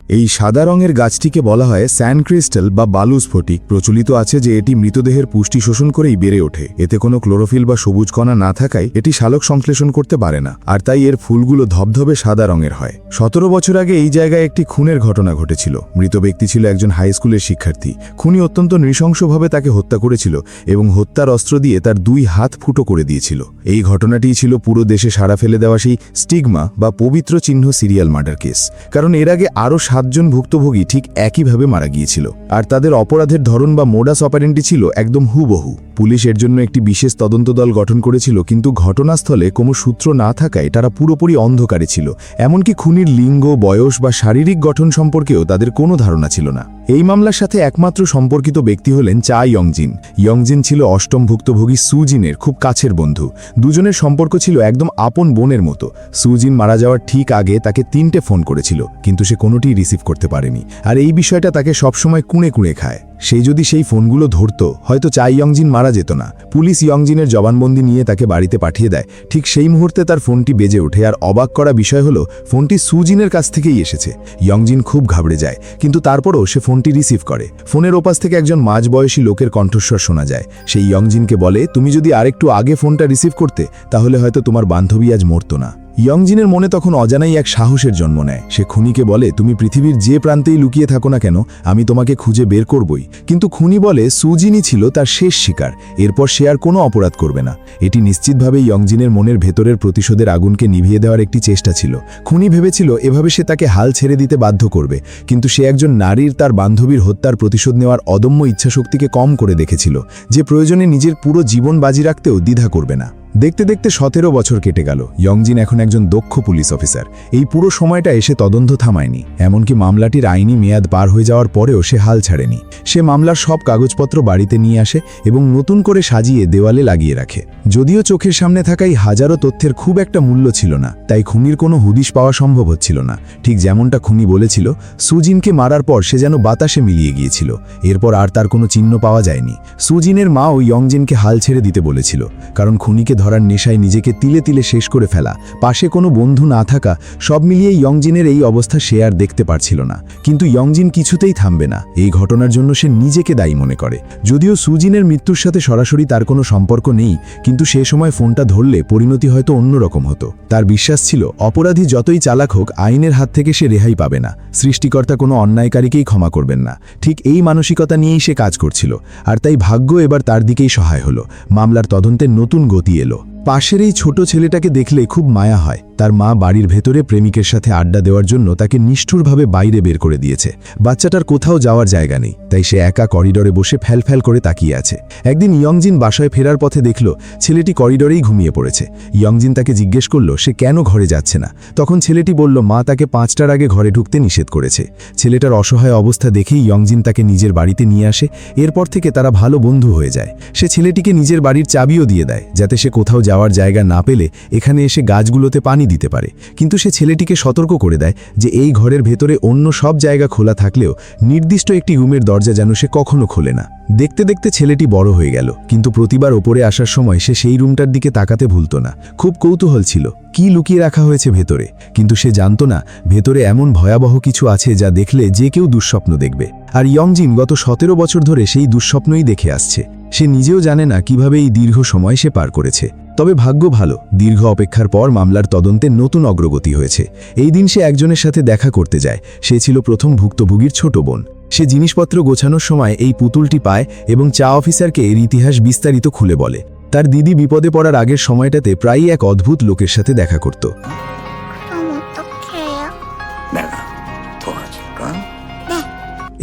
এই সাদা রঙের গাছটিকে বলা হয় স্যান্ড ক্রিস্টাল বা বালু স্ফটিক। প্রচলিত আছে যে এটি মৃতদেহের পুষ্টি শোষণ করেই বেড়ে ওঠে। এতে কোনো ক্লোরোফিল বা সবুজ কণা না থাকায় এটি সালোক সংশ্লেষণ করতে পারে না, আর তাই এর ফুলগুলো ধবধবে সাদা রঙের হয়। 17 বছর আগে এই জায়গায় একটি খুনের ঘটনা ঘটেছিল। মৃত ব্যক্তি ছিল একজন হাই স্কুলের শিক্ষার্থী। খুনি অত্যন্ত নৃশংসভাবে তাকে হত্যা করেছিল এবং হত্যার অস্ত্র দিয়ে তার 2 হাত ফুটো করে দিয়েছিল। এই ঘটনাটিই ছিল পুরো দেশে সাড়া ফেলে দেওয়া সেই স্টিগমা বা পবিত্র চিহ্ন সিরিয়াল মার্ডার কেস। কারণ এর আগে আরও 7 জন ভুক্তভোগী ঠিক একইভাবে মারা গিয়েছিল, আর তাদের অপরাধের ধরন বা মোডাস অপারেন্ডি ছিল একদম হুবহু। পুলিশ এর জন্য একটি বিশেষ তদন্ত দল গঠন করেছিল, কিন্তু ঘটনাস্থলে কোনো সূত্র না থাকায় তারা পুরোপুরি অন্ধকারে ছিল। এমনকি খুনির লিঙ্গ, বয়স বা শারীরিক গঠন সম্পর্কেও তাদের কোনো ধারণা ছিল না। এই মামলার সাথে একমাত্র সম্পর্কিত ব্যক্তি হলেন চা ইয়ংজিন। ইয়ংজিন ছিল 8ম ভুক্তভোগী সুজিনের খুব কাছের বন্ধু। দুজনের সম্পর্ক ছিল একদম আপন বোনের মতো। সুজিন মারা যাওয়ার ঠিক আগে তাকে 3টে ফোন করেছিল, কিন্তু সে কোনোটিই রিসিভ করতে পারেনি, আর এই বিষয়টা তাকে সবসময় কুঁড়ে কুঁড়ে খায়। সেই যদি সেই ফোনগুলো ধরত, হয়তো চা ইয়ংজিন মারা যেত না। পুলিশ ইয়ংজিনের জবানবন্দি নিয়ে তাকে বাড়িতে পাঠিয়ে দেয়। ঠিক সেই মুহূর্তে তার ফোনটি বেজে ওঠে, আর অবাক করা বিষয় হলো ফোনটি সুজিনের কাছ থেকেই এসেছে। ইয়ংজিন খুব ঘাবড়ে যায়, কিন্তু তারপরও সে ফোনটি রিসিভ করে। ফোনের ওপাশ থেকে একজন মাঝবয়সী লোকের কণ্ঠস্বর শোনা যায়। সেই ইয়ংজিনকে বলে, তুমি যদি আরেকটু আগে ফোনটা রিসিভ করতে, তাহলে হয়তো তোমার বান্ধবী আজ মরত না। ইয়ংজিনের মনে তখন অজানাই এক সাহসের জন্ম নেয়। সে খুনিকে বলে, তুমি পৃথিবীর যে প্রান্তেই লুকিয়ে থাকো না কেন, আমি তোমাকে খুঁজে বের করবই। কিন্তু খুনি বলে সুজিনই ছিল তার শেষ শিকার, এরপর সে আর কোনো অপরাধ করবে না। এটি নিশ্চিতভাবে ইয়ংজিনের মনের ভেতরের প্রতিশোধের আগুনকে নিভিয়ে দেওয়ার একটি চেষ্টা ছিল। খুনি ভেবেছিল এভাবে সে তাকে হাল ছেড়ে দিতে বাধ্য করবে, কিন্তু সে একজন নারীর তার বান্ধবীর হত্যার প্রতিশোধ নেওয়ার অদম্য ইচ্ছাশক্তিকে কম করে দেখেছিল, যে প্রয়োজনে নিজের পুরো জীবন বাজি রাখতেও দ্বিধা করবে না। দেখতে দেখতে 17 বছর কেটে গেল। ইয়ংজিন এখন একজন দক্ষ পুলিশ অফিসার। এই পুরো সময়টা এসে তদন্ত থামায়নি, এমনকি মামলাটির আইনি মেয়াদ পার হয়ে যাওয়ার পরেও সে হাল ছাড়েনি। সে মামলার সব কাগজপত্র বাড়িতে নিয়ে আসে এবং নতুন করে সাজিয়ে দেওয়ালে লাগিয়ে রাখে। যদিও চোখের সামনে থাকাই হাজারো তথ্যের খুব একটা মূল্য ছিল না, তাই খুনির কোনো হুদিশ পাওয়া সম্ভব হচ্ছিল না। ঠিক যেমনটা খুনি বলেছিল, সুজিনকে মারার পর সে যেন বাতাসে মিলিয়ে গিয়েছিল। এরপর আর তার কোনো চিহ্ন পাওয়া যায়নি। সুজিনের মাও ইয়ংজিনকে হাল ছেড়ে দিতে বলেছিল, কারণ খুনিকে ধরার নেশায় নিজেকে তিলে তিলে শেষ করে ফেলা, পাশে কোনো বন্ধু না থাকা, সব মিলিয়ে ইয়ংজিনের এই অবস্থা সে আর দেখতে পারছিল না। কিন্তু ইয়ংজিন কিছুতেই থামবে না। এই ঘটনার জন্য সে নিজেকে দায়ী মনে করে। যদিও সুজিনের মৃত্যুর সাথে সরাসরি তার কোনো সম্পর্ক নেই, কিন্তু সে সময় ফোনটা ধরলে পরিণতি হয়তো অন্যরকম হতো। তার বিশ্বাস ছিল অপরাধী যতই চালাক হোক, আইনের হাত থেকে সে রেহাই পাবে না। সৃষ্টিকর্তা কোনো অন্যায়কারীকেই ক্ষমা করবেন না। ঠিক এই মানসিকতা নিয়েই সে কাজ করছিল, আর তাই ভাগ্য এবার তার দিকেই সহায় হলো। মামলার তদন্তের নতুন গতি এলো। পাশের এই ছোট ছেলেটাকে দেখলে খুব মায়া হয়। তার মা বাড়ির ভেতরে প্রেমিকের সাথে আড্ডা দেওয়ার জন্য তাকে নিষ্ঠুরভাবে বাইরে বের করে দিয়েছে। বাচ্চাটার কোথাও যাওয়ার জায়গা নেই, তাই সে একা করিডোরে বসে ফ্যাল করে তাকিয়ে আছে। একদিন ইয়ংজিন বাসায় ফেরার পথে দেখল ছেলেটি করিডোরেই ঘুমিয়ে পড়েছে। ইয়ংজিন তাকে জিজ্ঞেস করল সে কেন ঘরে যাচ্ছে না। তখন ছেলেটি বলল, মা তাকে 5টার আগে ঘরে ঢুকতে নিষেধ করেছে। ছেলেটার অসহায় অবস্থা দেখেই ইয়ংজিন তাকে নিজের বাড়িতে নিয়ে আসে। এরপর থেকে তারা ভালো বন্ধু হয়ে যায়। সে ছেলেটিকে নিজের বাড়ির চাবিও দিয়ে দেয়, যাতে সে কোথাও যাওয়ার জায়গা না পেলে এখানে এসে গাছগুলোতে পানি দিতে পারে। কিন্তু সে ছেলেটিকে সতর্ক করে দেয় যে এই ঘরের ভেতরে অন্য সব জায়গা খোলা থাকলেও নির্দিষ্ট একটি রুমের দরজা যেন সে কখনো খোলে না। দেখতে দেখতে ছেলেটি বড় হয়ে গেল, কিন্তু প্রতিবার ওপরে আসার সময় সে সেই রুমটার দিকে তাকাতে ভুলত না। খুব কৌতূহল ছিল কি লুকিয়ে রাখা হয়েছে ভেতরে, কিন্তু সে জানত না ভেতরে এমন ভয়াবহ কিছু আছে যা দেখলে যে কেউ দুঃস্বপ্ন দেখবে। আর ইয়ংজিন গত 17 বছর ধরে সেই দুঃস্বপ্নই দেখে আসছে। সে নিজেও জানে না কিভাবে এই দীর্ঘ সময় সে পার করেছে। তবে ভাগ্য ভালো, দীর্ঘ অপেক্ষার পর মামলার তদন্তে নতুন অগ্রগতি হয়েছে। এই দিন সে একজনের সাথে দেখা করতে যায়। সে ছিল প্রথম ভুক্তভোগীর ছোট বোন। সে জিনিসপত্র গোছানোর সময় এই পুতুলটি পায় এবং চা অফিসারকে এর ইতিহাস বিস্তারিত খুলে বলে। তার দিদি বিপদে পড়ার আগের সময়টাতে প্রায়ই এক অদ্ভুত লোকের সাথে দেখা করত।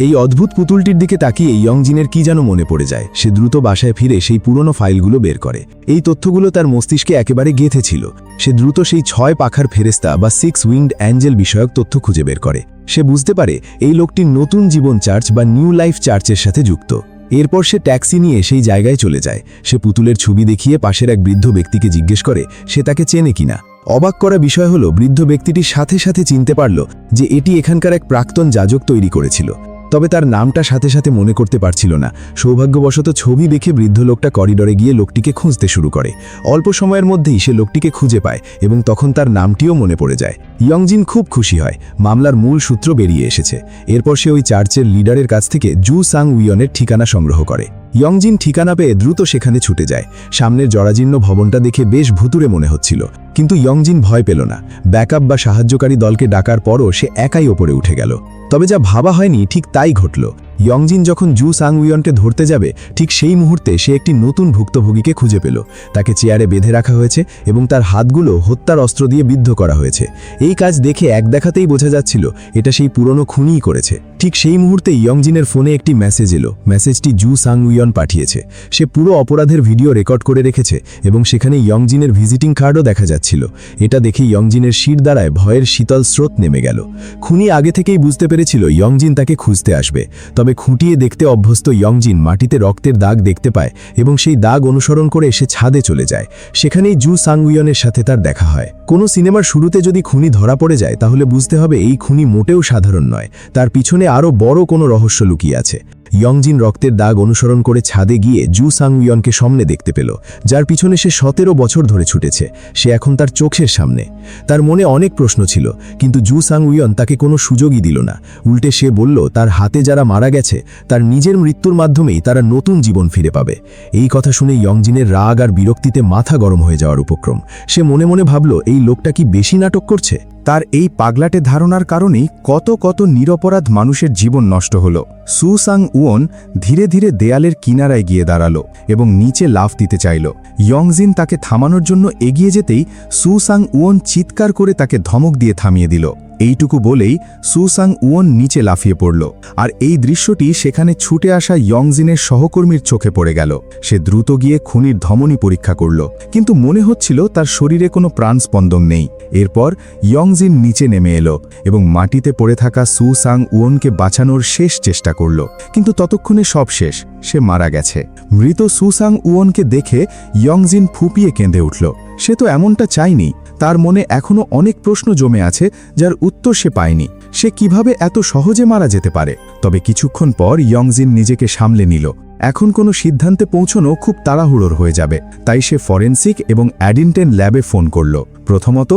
এই অদ্ভুত পুতুলটির দিকে তাকিয়ে ইয়ংজিনের কি যেন মনে পড়ে যায়। সে দ্রুত বাসায় ফিরে সেই পুরনো ফাইলগুলো বের করে। এই তথ্যগুলো তার মস্তিষ্কে একেবারে গেঁথে ছিল। সে দ্রুত সেই 6 পাখার ফেরেস্তা বা 6 উইংড অ্যাঞ্জেল বিষয়ক তথ্য খুঁজে বের করে। সে বুঝতে পারে এই লোকটি নতুন জীবন চার্চ বা নিউ লাইফ চার্চের সাথে যুক্ত। এরপর সে ট্যাক্সি নিয়ে সেই জায়গায় চলে যায়। সে পুতুলের ছবি দেখিয়ে পাশের এক বৃদ্ধ ব্যক্তিকে জিজ্ঞেস করে সে তাকে চেনে কিনা। অবাক করা বিষয় হলো বৃদ্ধ ব্যক্তিটির সাথে সাথে চিনতে পারল যে এটি এখানকার এক প্রাক্তন যাজক তৈরি করেছিল। তবে তার নামটা সাথে সাথে মনে করতে পারছিল না। সৌভাগ্যবশত ছবি দেখে বৃদ্ধ লোকটা করিডোরে গিয়ে লোকটিকে খুঁজতে শুরু করে। অল্প সময়ের মধ্যেই সে লোকটিকে খুঁজে পায় এবং তখন তার নামটিও মনে পড়ে যায়। ইয়ংজিন খুব খুশি হয়, মামলার মূল সূত্র বেরিয়ে এসেছে। এরপর সে ওই চার্চের লিডারের কাছ থেকে জু সাং উইয়নের ঠিকানা সংগ্রহ করে। ইয়ংজিন ঠিকানা পেয়ে দ্রুত সেখানে ছুটে যায়। সামনের জরাজীর্ণ ভবনটা দেখে বেশ ভুতুড়ে মনে হচ্ছিল, কিন্তু ইয়ংজিন ভয় পেল না। ব্যাকআপ বা সাহায্যকারী দলকে ডাকার পরও সে একাই ওপরে উঠে গেল। তবে যা ভাবা হয়নি ঠিক তাই ঘটল। ইয়ংজিন যখন জু সাং উইয়নকে ধরতে যাবে, ঠিক সেই মুহূর্তে সে একটি নতুন ভুক্তভোগীকে খুঁজে পেল। তাকে চেয়ারে বেঁধে রাখা হয়েছে এবং তার হাতগুলো হত্যার অস্ত্র দিয়ে বিদ্ধ করা হয়েছে। এই কাজ দেখে এক দেখাতেই বোঝা যাচ্ছিল এটা সেই পুরনো খুনিই করেছে। ঠিক সেই মুহূর্তে ইয়ংজিনের ফোনে একটি মেসেজ এলো। মেসেজটি জু সাং উইয়ন পাঠিয়েছে। সে পুরো অপরাধের ভিডিও রেকর্ড করে রেখেছে এবং সেখানে ইয়ংজিনের ভিজিটিং কার্ডও দেখা যাচ্ছিল। এটা দেখে ইয়ংজিনের শির দ্বারায় ভয়ের শীতল স্রোত নেমে গেল। খুনি আগে থেকেই বুঝতে পেরেছিল ইয়ংজিন তাকে খুঁজতে আসবে। তবে খুঁটিয়ে দেখতে অভ্যস্ত ইয়ংজিন মাটিতে রক্তের দাগ দেখতে পায় এবং সেই দাগ অনুসরণ করে সে ছাদে চলে যায়। সেখানেই জু সাং উইয়নের সাথে তার দেখা হয়। কোনো সিনেমার শুরুতে যদি খুনি ধরা পড়ে যায় তাহলে বুঝতে হবে এই খুনি মোটেও সাধারণ নয়, তার পিছনে আরও বড় কোনো রহস্য লুকিয়ে আছে। ইয়ংজিন রক্তের দাগ অনুসরণ করে ছাদে গিয়ে জু সাং উইয়নকে সামনে দেখতে পেল, যার পিছনে সে 17 বছর ধরে ছুটেছে। সে এখন তার চোখের সামনে। তার মনে অনেক প্রশ্ন ছিল, কিন্তু জু সাং উইয়ন তাকে কোনো সুযোগই দিল না। উল্টে সে বলল তার হাতে যারা মারা গেছে তার নিজের মৃত্যুর মাধ্যমেই তারা নতুন জীবন ফিরে পাবে। এই কথা শুনে ইয়ংজিনের রাগ আর বিরক্তিতে মাথা গরম হয়ে যাওয়ার উপক্রম। সে মনে মনে ভাবল এই লোকটা কি বেশি নাটক করছে? তার এই পাগলাটে ধারণার কারণেই কত কত নিরপরাধ মানুষের জীবন নষ্ট হলো। সু সাং উয়ন ধীরে ধীরে দেয়ালের কিনারায় গিয়ে দাঁড়ালো এবং নিচে লাফ দিতে চাইল। ইয়ংজিন তাকে থামানোর জন্য এগিয়ে যেতেই সু সাং উয়ন চিৎকার করে তাকে ধমক দিয়ে থামিয়ে দিল। এইটুকু বলেই সু সাং উয়ন নিচে লাফিয়ে পড়ল। আর এই দৃশ্যটি সেখানে ছুটে আসা ইয়ংজিনের সহকর্মীর চোখে পড়ে গেল। সে দ্রুত গিয়ে খুনির ধমনী পরীক্ষা করল, কিন্তু মনে হচ্ছিল তার শরীরে কোনো প্রাণস্পন্দন নেই। এরপর ইয়ংজিন নিচে নেমে এলো এবং মাটিতে পড়ে থাকা সু সাং উয়নকে বাঁচানোর শেষ চেষ্টা করল, কিন্তু ততক্ষণে সব শেষ, সে মারা গেছে। মৃত সু সাং উয়নকে দেখে ইয়ংজিন ফুপিয়ে কেঁদে উঠল। সে তো এমনটা চায়নি। তার মনে এখনো অনেক প্রশ্ন জমে আছে যার উত্তর সে পায়নি। সে কিভাবে এত সহজে মারা যেতে পারে? তবে কিছুক্ষণ পর ইয়ংজিন নিজেকে সামলে নিল। এখন কোনো সিদ্ধান্তে পৌঁছানো খুব তাড়াহুড়োর হয়ে যাবে, তাই সে ফরেন্সিক এবং অ্যাডিনটেন ল্যাবে ফোন করল। প্রথমত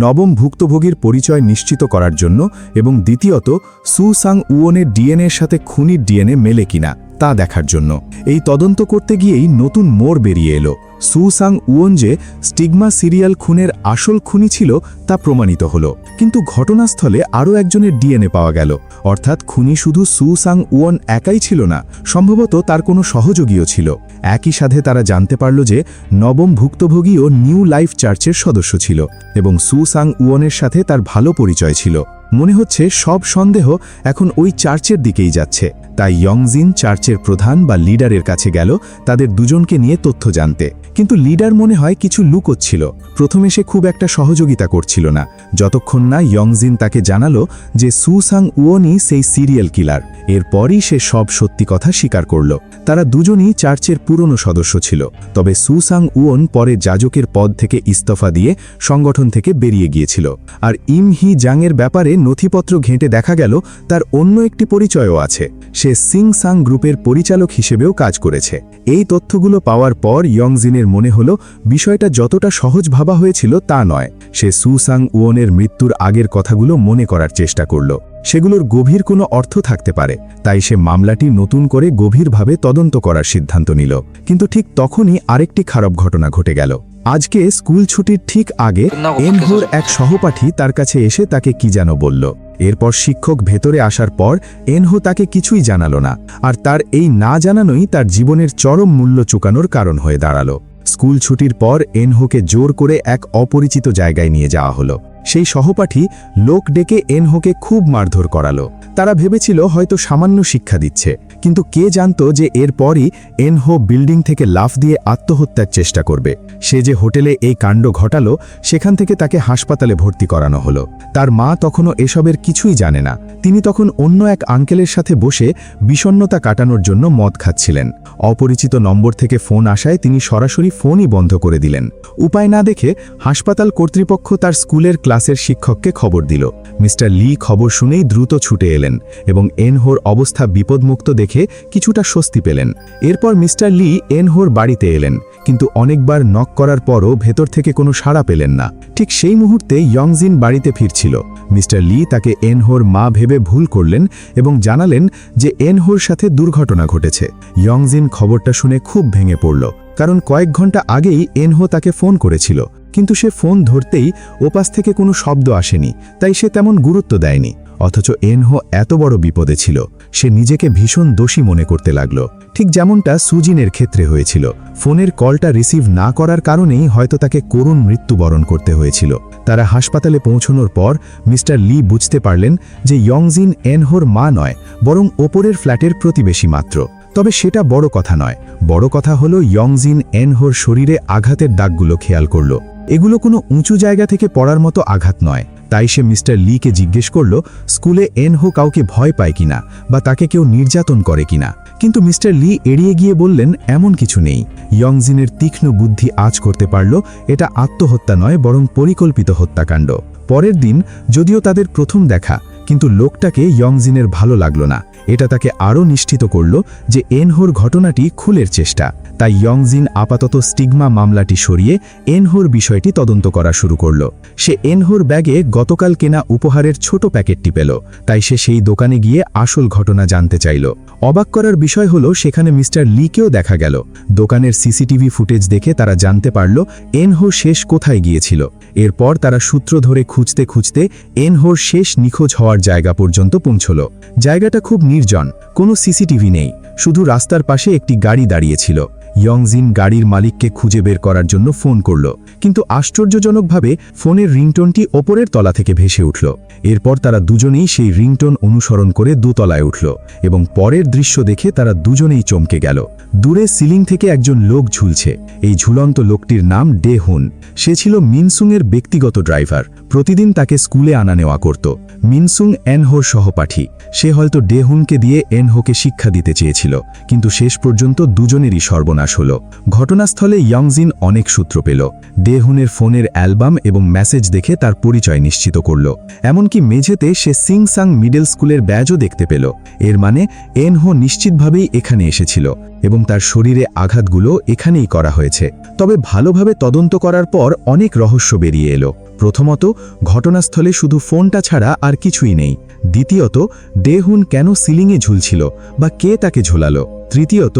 নবম ভুক্তভোগীর পরিচয় নিশ্চিত করার জন্য এবং দ্বিতীয়ত সু সাং উয়নের ডিএনএর সাথে খুনির ডিএনএ মেলে কিনা তা দেখার জন্য। এই তদন্ত করতে গিয়েই নতুন মোড় বেরিয়ে এলো। সু সাং উয়ন যে স্টিগমা সিরিয়াল খুনের আসল খুনি ছিল তা প্রমাণিত হলো, কিন্তু ঘটনাস্থলে আরও একজনের ডিএনএ পাওয়া গেল। অর্থাৎ খুনি শুধু সু সাং উয়ন একাই ছিল না, সম্ভবত তার কোনো সহযোগীও ছিল। একই সাথে তারা জানতে পারল যে নবম ভুক্তভোগীও নিউ লাইফ চার্চের সদস্য ছিল এবং সু সাং উয়নের সাথে তার ভালো পরিচয় ছিল। মনে হচ্ছে সব সন্দেহ এখন ওই চার্চের দিকেই যাচ্ছে। তাই ইয়ংজিন চার্চের প্রধান বা লিডারের কাছে গেল তাদের দুজনকে নিয়ে তথ্য জানতে। কিন্তু লিডার মনে হয় কিছু লুকোচ্ছিল। প্রথমে সে খুব একটা সহযোগিতা করছিল না, যতক্ষণ না ইয়ংজিন তাকে জানালো যে সু সাং উয়নই সেই সিরিয়াল কিলার। এরপরই সে সব সত্যি কথা স্বীকার করল। তারা দুজনই চার্চের পুরনো সদস্য ছিল। তবে সু সাং উয়ন পরে যাজকের পদ থেকে ইস্তফা দিয়ে সংগঠন থেকে বেরিয়ে গিয়েছিল। আর ইম হি জাংয়ের ব্যাপারে নথিপত্র ঘেঁটে দেখা গেল তার অন্য একটি পরিচয়ও আছে। সে সিং সাং গ্রুপের পরিচালক হিসেবেও কাজ করেছে। এই তথ্যগুলো পাওয়ার পর ইয়ংজিনের মনে হলো বিষয়টা যতটা সহজ ভাবা হয়েছিল তা নয়। সে সু সাং উয়নের মৃত্যুর আগের কথাগুলো মনে করার চেষ্টা করল। সেগুলোর গভীর কোনো অর্থ থাকতে পারে। তাই সে মামলাটি নতুন করে গভীরভাবে তদন্ত করার সিদ্ধান্ত নিল। কিন্তু ঠিক তখনই আরেকটি খারাপ ঘটনা ঘটে গেল। আজকে স্কুল ছুটির ঠিক আগে এনহোর এক সহপাঠী তার কাছে এসে তাকে কি যেন বলল। এরপর শিক্ষক ভেতরে আসার পর এনহো তাকে কিছুই জানালো না, আর তার এই না জানানোই তার জীবনের চরম মূল্য চুকানোর কারণ হয়ে দাঁড়ালো। স্কুল ছুটির পর এনহোকে জোর করে এক অপরিচিত জায়গায় নিয়ে যাওয়া হলো। সেই সহপাঠী লোক ডেকে এনহোকে খুব মারধর করালো। তারা ভেবেছিল হয়তো সামান্য শিক্ষা দিচ্ছে, কিন্তু কে জানত যে এরপরই এনহো বিল্ডিং থেকে লাফ দিয়ে আত্মহত্যার চেষ্টা করবে। সে যে হোটেলে এই কাণ্ড ঘটালো সেখান থেকে তাকে হাসপাতালে ভর্তি করানো হলো। তার মা তখনও এসবের কিছুই জানে না। তিনি তখন অন্য এক আঙ্কেলের সাথে বসে বিষণ্ণতা কাটানোর জন্য মদ খাচ্ছিলেন। অপরিচিত নম্বর থেকে ফোন আসায় তিনি সরাসরি ফোনই বন্ধ করে দিলেন। উপায় না দেখে হাসপাতাল কর্তৃপক্ষ তার স্কুলের ক্লাসের শিক্ষককে খবর দিল। মিস্টার লি খবর শুনেই দ্রুত ছুটে এলেন। করলেন এবং এনহোর অবস্থা বিপদমুক্ত দেখে কিছুটা স্বস্তি পেলেন। এরপর মিস্টার লি এনহোর বাড়িতে এলেন, কিন্তু অনেকবার নক করার পরও ভেতর থেকে কোনো সাড়া পেলেন না। ঠিক সেই মুহূর্তে ইয়ংজিন বাড়িতে ফিরছিল। মিস্টার লি তাকে এনহোর মা ভেবে ভুল করলেন এবং জানালেন যে এনহোর সাথে দুর্ঘটনা ঘটেছে। ইয়ংজিন খবরটা শুনে খুব ভেঙে পড়ল, কারণ কয়েক ঘন্টা আগেই এনহো তাকে ফোন করেছিল, কিন্তু সে ফোন ধরতেই ওপাশ থেকে কোনো শব্দ আসেনি, তাই সে তেমন গুরুত্ব দেয়নি। অথচ এনহো এত বড় বিপদে ছিল। সে নিজেকে ভীষণ দোষী মনে করতে লাগল, ঠিক যেমনটা সুজিনের ক্ষেত্রে হয়েছিল। ফোনের কলটা রিসিভ না করার কারণেই হয়তো তাকে করুণ মৃত্যুবরণ করতে হয়েছিল। তারা হাসপাতালে পৌঁছানোর পর মিস্টার লি বুঝতে পারলেন যে ইয়ংজিন এনহোর মা নয়, বরং ওপরের ফ্ল্যাটের প্রতিবেশী মাত্র। তবে সেটা বড় কথা নয়। বড় কথা হলো ইয়ংজিন এনহোর শরীরে আঘাতের দাগগুলো খেয়াল করল। এগুলো কোনো উঁচু জায়গা থেকে পড়ার মতো আঘাত নয়। তাই সে মিস্টার লিকে জিজ্ঞেস করল স্কুলে এনহো কাউকে ভয় পায় কিনা বা তাকে কেউ নির্যাতন করে কিনা। কিন্তু মিস্টার লি এড়িয়ে গিয়ে বললেন এমন কিছু নেই। ইয়ংজিনের তীক্ষ্ণ বুদ্ধি আঁচ করতে পারল এটা আত্মহত্যা নয়, বরং পরিকল্পিত হত্যাকাণ্ড। পরের দিন যদিও তাদের প্রথম দেখা, কিন্তু লোকটাকে ইয়ংজিনের ভালো লাগল না। এটা তাকে আরও নিশ্চিত করল যে এনহোর ঘটনাটি খুলের চেষ্টা। তাই ইয়ংজিন আপাতত স্টিগমা মামলাটি সরিয়ে এনহোর বিষয়টি তদন্ত করা শুরু করল। সে এনহোর ব্যাগে গতকাল কেনা উপহারের ছোট প্যাকেটটি পেল, তাই সে সেই দোকানে গিয়ে আসল ঘটনা জানতে চাইল। অবাক করার বিষয় হলো সেখানে মিস্টার লিকেও দেখা গেল। দোকানের সিসিটিভি ফুটেজ দেখে তারা জানতে পারল এনহো শেষ কোথায় গিয়েছিল। এরপর তারা সূত্র ধরে খুঁজতে খুঁজতে এনহোর শেষ নিখোঁজ হওয়ার জায়গা পর্যন্ত পৌঁছল। জায়গাটা খুব নির্জন, কোনো সিসিটিভি নেই, শুধু রাস্তার পাশে একটি গাড়ি দাঁড়িয়েছিল। ইয়ংজিন গাড়ির মালিককে খুঁজে বের করার জন্য ফোন করল, কিন্তু আশ্চর্যজনকভাবে ফোনের রিংটোনটি ওপরের তলা থেকে ভেসে উঠল। এরপর তারা দুজনেই সেই রিংটোন অনুসরণ করে দোতলায় উঠল এবং পরের দৃশ্য দেখে তারা দুজনেই চমকে গেল। দূরে সিলিং থেকে একজন লোক ঝুলছে। এই ঝুলন্ত লোকটির নাম ডে হুন। সে ছিল মিনসুংয়ের ব্যক্তিগত ড্রাইভার। প্রতিদিন তাকে স্কুলে আনা নেওয়া করত। মিনসুং এনহোর সহপাঠী। সে হয়তো ডে হুনকে দিয়ে এনহোকে শিক্ষা দিতে চেয়েছিল, কিন্তু শেষ পর্যন্ত দুজনেরই সর্বনাশ হল। ঘটনাস্থলে ইয়ংজিন অনেক সূত্র পেল। ডে হুনের ফোনের অ্যালবাম এবং মেসেজ দেখে তার পরিচয় নিশ্চিত করল। এমনকি মেঝেতে সে সিংসাং মিডল স্কুলের ব্যাজও দেখতে পেল। এর মানে এনহো নিশ্চিতভাবেই এখানে এসেছিল এবং তার শরীরে আঘাতগুলো এখানেই করা হয়েছে। তবে ভালোভাবে তদন্ত করার পর অনেক রহস্য বেরিয়ে এলো। প্রথমত, ঘটনাস্থলে শুধু ফোনটা ছাড়া আর কিছুই নেই। দ্বিতীয়ত, ডে হুন কেন সিলিংয়ে ঝুলছিল বা কে তাকে ঝোলালো। তৃতীয়ত,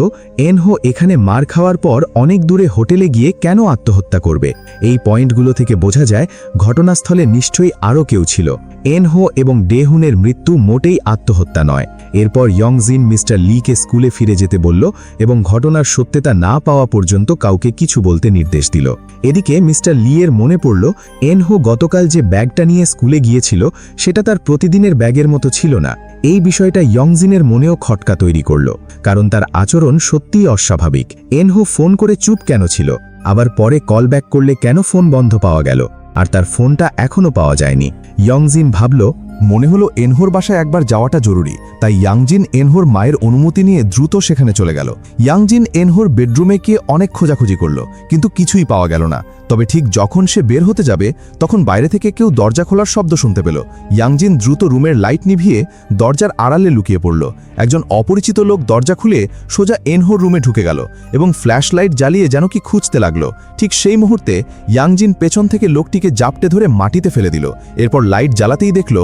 এনহো এখানে মার খাওয়ার পর অনেক দূরে হোটেলে গিয়ে কেন আত্মহত্যা করবে। এই পয়েন্টগুলো থেকে বোঝা যায় ঘটনাস্থলে নিশ্চয়ই আরও কেউ ছিল। এনহো এবং ডে হুনের মৃত্যু মোটেই আত্মহত্যা নয়। এরপর ইয়ংজিন মিস্টার লিকে স্কুলে ফিরে যেতে বলল এবং ঘটনার সত্যতা না পাওয়া পর্যন্ত কাউকে কিছু বলতে নির্দেশ দিল। এদিকে মিস্টার লি এর মনে পড়ল এনহো গতকাল যে ব্যাগটা নিয়ে স্কুলে গিয়েছিল সেটা তার প্রতিদিনের ব্যাগের মতো ছিল না। এই বিষয়টা ইয়ংজিনের মনেও খটকা তৈরি করল, কারণ তার আচরণ সত্যিই অস্বাভাবিক। এনহো ফোন করে চুপ কেন ছিল, আবার পরে কল ব্যাক করলে কেন ফোন বন্ধ পাওয়া গেল, আর তার ফোনটা এখনও পাওয়া যায়নি। ইয়ংজিন ভাবল মনে হলো এনহোর বাসায় একবার যাওয়াটা জরুরি। তাই ইয়াংজিন এনহোর মায়ের অনুমতি নিয়ে দ্রুত সেখানে চলে গেল। ইয়াংজিন এনহোর বেডরুমে গিয়ে অনেক খোঁজাখুঁজি করল, কিন্তু কিছুই পাওয়া গেল না। তবে ঠিক যখন সে বের হতে যাবে তখন বাইরে থেকে কেউ দরজা খোলার শব্দ শুনতে পেল। ইয়াংজিন দ্রুত রুমের লাইট নিভিয়ে দরজার আড়ালে লুকিয়ে পড়ল। একজন অপরিচিত লোক দরজা খুলে সোজা এনহোর রুমে ঢুকে গেল এবং ফ্ল্যাশ লাইট জ্বালিয়ে যেন কি খুঁজতে লাগলো। ঠিক সেই মুহূর্তে ইয়াংজিন পেছন থেকে লোকটিকে জাপটে ধরে মাটিতে ফেলে দিল। এরপর লাইট জ্বালাতেই দেখল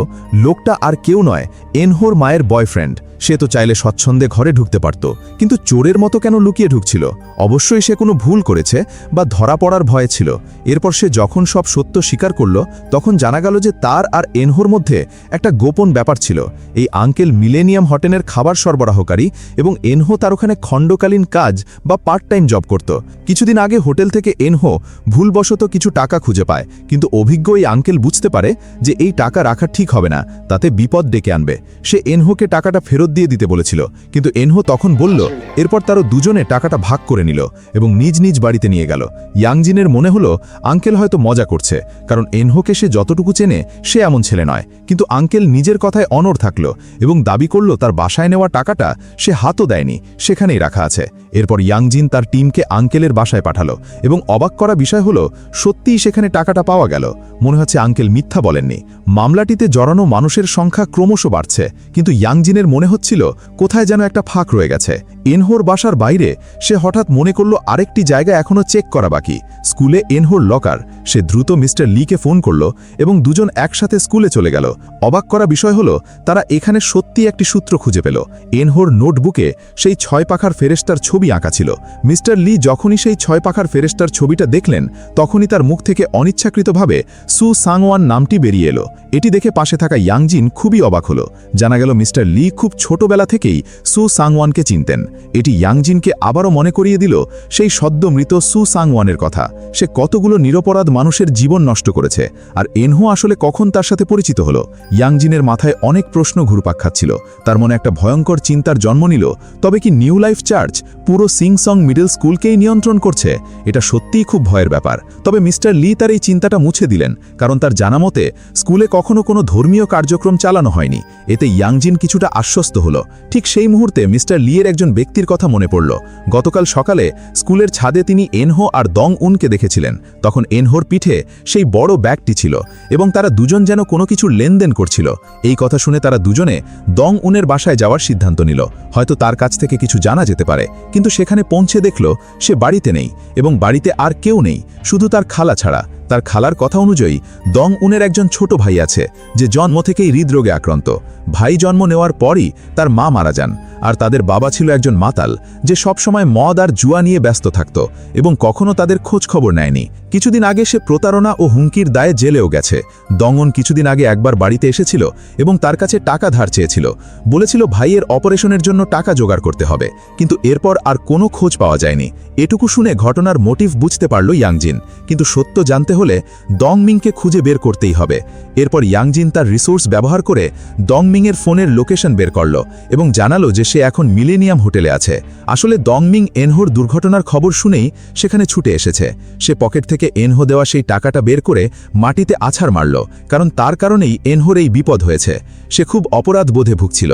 লোকটা আর কেউ নয়, এনহোর মায়ের বয়ফ্রেন্ড। সে তো চাইলে স্বচ্ছন্দে ঘরে ঢুকতে পারত, কিন্তু চোরের মতো কেন লুকিয়ে ঢুকছিল? অবশ্যই সে কোনো ভুল করেছে বা ধরা পড়ার ভয়ে ছিল। এরপর সে যখন সব সত্য স্বীকার করল তখন জানা গেল যে তার আর এনহোর মধ্যে একটা গোপন ব্যাপার ছিল। এই আঙ্কেল মিলেনিয়াম হোটেলের খাবার সরবরাহকারী এবং এনহো তার ওখানে খণ্ডকালীন কাজ বা পার্ট টাইম জব করত। কিছুদিন আগে হোটেল থেকে এনহো ভুলবশত কিছু টাকা খুঁজে পায়, কিন্তু অভিজ্ঞ এই আঙ্কেল বুঝতে পারে যে এই টাকা রাখা ঠিক হবে না, তাতে বিপদ ডেকে আনবে। সে এনহোকে টাকাটা ফেরত ফেরত দিয়ে দিতে বলেছিল, কিন্তু এনহো তখন বলল। এরপর তারা দুজনে টাকাটা ভাগ করে নিল এবং নিজ নিজ বাড়িতে নিয়ে গেল। ইয়াংজিনের মনে হলো আঙ্কেল হয়তো মজা করছে, কারণ এনহোকে সে যতটুকু চেনে সে এমন ছেলে নয়। কিন্তু আঙ্কেল নিজের কথায় অনড় থাকল এবং দাবি করল তার বাসায় নেওয়া টাকাটা সে হাতও দেয়নি, সেখানেই রাখা আছে। এরপর ইয়াংজিন তার টিমকে আঙ্কেলের বাসায় পাঠালো এবং অবাক করা বিষয় হলো সত্যিই সেখানে টাকাটা পাওয়া গেল। মনে হচ্ছে আঙ্কেল মিথ্যা বলেননি। মামলাটিতে জড়ানো মানুষের সংখ্যা ক্রমশ বাড়ছে, কিন্তু ইয়াংজিনের মনে হচ্ছিল কোথায় যেন একটা ফাঁক রয়ে গেছে। এনহোর বাসার বাইরে সে হঠাৎ মনে করল আরেকটি জায়গা এখনও চেক করা বাকি, স্কুলে এনহোর লকার। সে দ্রুত মিস্টার লিকে ফোন করল এবং দুজন একসাথে স্কুলে চলে গেল। অবাক করা বিষয় হলো তারা এখানে সত্যি একটি সূত্র খুঁজে পেল। এনহোর নোটবুকে সেই 6 পাখার ফেরেশতার ছবি আঁকা ছিল। মিস্টার লি যখনই সেই 6 পাখার ফেরেশতার ছবিটা দেখলেন তখনই তার মুখ থেকে অনিচ্ছাকৃতভাবে সু সাংওয়ান নামটি বেরিয়ে এলো। এটি দেখে পাশে থাকা ইয়াংজিন খুবই অবাক হলো। জানা গেল মিস্টার লি খুব ছোটবেলা থেকেই সু সাংওয়ানকে চিনতেন। এটি ইয়াংজিনকে আবারও মনে করিয়ে দিল সেই সদ্য মৃত সু সাংওয়ানের কথা। সে কতগুলো নিরপরাধ মানুষের জীবন নষ্ট করেছে, আর এনহো আসলে কখন তার সাথে পরিচিত হলো। ইয়াংজিনের মাথায় অনেক প্রশ্ন ঘুরপাক খাচ্ছিল। তার মনে একটা ভয়ঙ্কর চিন্তার জন্ম নিল, তবে কি নিউ লাইফ চার্চ পুরো সিংসং মিডল স্কুলকেই নিয়ন্ত্রণ করছে? এটা সত্যিই খুব ভয়ের ব্যাপার। তবে মিস্টার লি তার এই চিন্তাটা মুছে দিলেন, কারণ তার জানা মতে স্কুলে কখনো কোনো ধর্মীয় কার্যক্রম চালানো হয়নি। এতে ইয়াংজিন কিছুটা আশ্বস্ত হলো। ঠিক সেই মুহূর্তে মিস্টার লিয়ের একজন ব্যক্তির কথা মনে পড়ল। গতকাল সকালে স্কুলের ছাদে তিনি এনহো আর দং উনকে দেখেছিলেন। তখন এনহোর পিঠে সেই বড় ব্যাগটি ছিল এবং তারা দুজন যেন কোনো কিছুর লেনদেন করছিল। এই কথা শুনে তারা দুজনে দং উনের বাসায় যাওয়ার সিদ্ধান্ত নিল। হয়তো তার কাছ থেকে কিছু জানা যেতে পারে। কিন্তু সেখানে পৌঁছে দেখল সে বাড়িতে নেই এবং বাড়িতে আর কেউ নেই, শুধু তার খালা ছাড়া। তার খালার কথা অনুযায়ী দং উনের একজন ছোট ভাই আছে যে জন্ম থেকেই হৃদরোগে আক্রান্ত। ভাই জন্ম নেওয়ার পরই তার মা মারা যান, আর তাদের বাবা ছিল একজন মাতাল যে সবসময় মদ আর জুয়া নিয়ে ব্যস্ত থাকত এবং কখনো তাদের খোঁজ খবর নেয়নি। কিছুদিন আগে সে প্রতারণা ও হুমকির দায়ে জেলেও গেছে। দংন কিছুদিন আগে একবার বাড়িতে এসেছিল এবং তার কাছে টাকা ধার চেয়েছিল। বলেছিল ভাইয়ের অপারেশনের জন্য টাকা জোগাড় করতে হবে, কিন্তু এরপর আর কোনো খোঁজ পাওয়া যায়নি। এটুকু শুনে ঘটনার মোটিভ বুঝতে পারল ইয়াংজিন, কিন্তু সত্য জানতে হলে দংমিংকে খুঁজে বের করতেই হবে। এরপর ইয়াংজিন তার রিসোর্স ব্যবহার করে দংমিংয়ের ফোনের লোকেশন বের করল এবং জানালো যে সে এখন মিলেনিয়াম হোটেলে আছে। আসলে দংমিং এনহোর দুর্ঘটনার খবর শুনেই সেখানে ছুটে এসেছে। সে পকেট থেকে এনহো দেওয়া সেই টাকাটা বের করে মাটিতে আছাড় মারল, কারণ তার কারণেই এনহোর এই বিপদ হয়েছে। সে খুব অপরাধ বোধে ভুগছিল।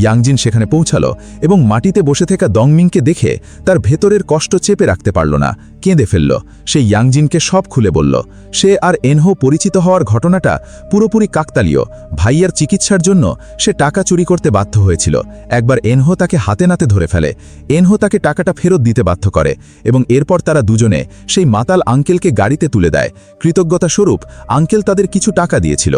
ইয়াংজিন সেখানে পৌঁছালো এবং মাটিতে বসে থাকা দংমিংকে দেখে তার ভেতরের কষ্ট চেপে রাখতে পারল না, কেঁদে ফেলল। সে ইয়াংজিনকে সব খুলে বলল। সে আর এনহো পরিচিত হওয়ার ঘটনাটা পুরোপুরি কাকতালীয়। ভাইয়ার চিকিৎসার জন্য সে টাকা চুরি করতে বাধ্য হয়েছিল। একবার এনহো তাকে হাতে নাতে ধরে ফেলে। এনহো তাকে টাকাটা ফেরত দিতে বাধ্য করে এবং এরপর তারা দুজনে সেই মাতাল আঙ্কেলকে গাড়িতে তুলে দেয়। কৃতজ্ঞতা স্বরূপ আঙ্কেল তাদের কিছু টাকা দিয়েছিল।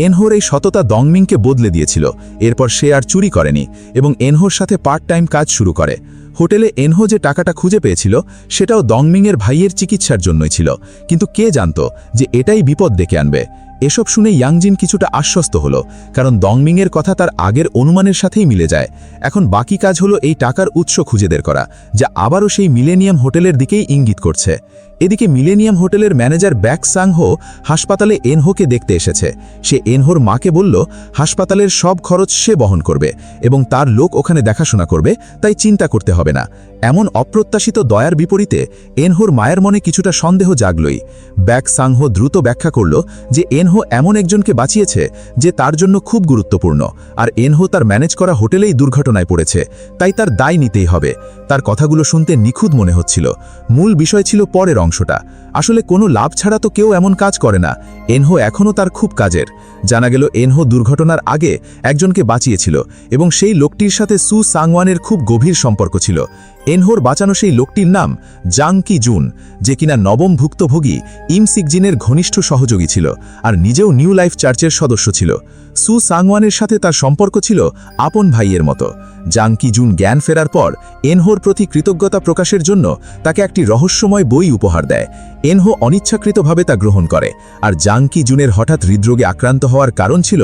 এনহোর এই সততা দংমিংকে বদলে দিয়েছিল। এরপর সে আর চুরি করেনি এবং এনহোর সাথে পার্ট টাইম কাজ শুরু করে। হোটেলে এনহো যে টাকাটা খুঁজে পেয়েছিল সেটাও দংমিংয়ের ভাইয়ের চিকিৎসার জন্যই ছিল, কিন্তু কে জানত যে এটাই বিপদ ডেকে আনবে। এসব শুনে ইয়াংজিন কিছুটা আশ্বস্ত হলো, কারণ দংমিংয়ের কথা তার আগের অনুমানের সাথেই মিলে যায়। এখন বাকি কাজ হলো এই টাকার উৎস খুঁজে বের করা, যা আবারও সেই মিলেনিয়াম হোটেলের দিকেই ইঙ্গিত করছে। এদিকে মিলেনিয়াম হোটেলের ম্যানেজার ব্যাক সাংহো হাসপাতালে এনহোকে দেখতে এসেছে। সে এনহোর মাকে বলল হাসপাতালের সব খরচ সে বহন করবে এবং তার লোক ওখানে দেখাশোনা করবে, তাই চিন্তা করতে হবে না। এমন অপ্রত্যাশিত দয়ার বিপরীতে এনহোর মায়ের মনে কিছুটা সন্দেহ জাগলই। ব্যাক সাংহো দ্রুত ব্যাখ্যা করল যে এনহো এমন একজনকে বাঁচিয়েছে যে তার জন্য খুব গুরুত্বপূর্ণ, আর এনহো তার ম্যানেজ করা হোটেলেই দুর্ঘটনায় পড়েছে, তাই তার দায় নিতেই হবে। তার কথাগুলো শুনতে নিখুঁত মনে হচ্ছিল। মূল বিষয় ছিল পরের অংশটা। আসলে কোনো লাভ ছাড়া তো কেউ এমন কাজ করে না। এনহো এখনও তার খুব কাজের। জানা গেল এনহো দুর্ঘটনার আগে একজনকে বাঁচিয়েছিল এবং সেই লোকটির সাথে সু সাংওয়ানের খুব গভীর সম্পর্ক ছিল। এনহোর বাঁচানো সেই লোকটির নাম জাং কি জুন, যে কিনা নবম ভুক্তভোগী ইম সিকজিনের ঘনিষ্ঠ সহযোগী ছিল আর নিজেও নিউ লাইফ চার্চের সদস্য ছিল। সু সাংওয়ানের সাথে তার সম্পর্ক ছিল আপন ভাইয়ের মতো। জাং কি জুন জ্ঞান ফেরার পর এনহোর প্রতি কৃতজ্ঞতা প্রকাশের জন্য তাকে একটি রহস্যময় বই উপহার দেয়। এনহো অনিচ্ছাকৃতভাবে তা গ্রহণ করে, আর জাং কি জুনের হঠাৎ হৃদরোগে আক্রান্ত হওয়ার কারণ ছিল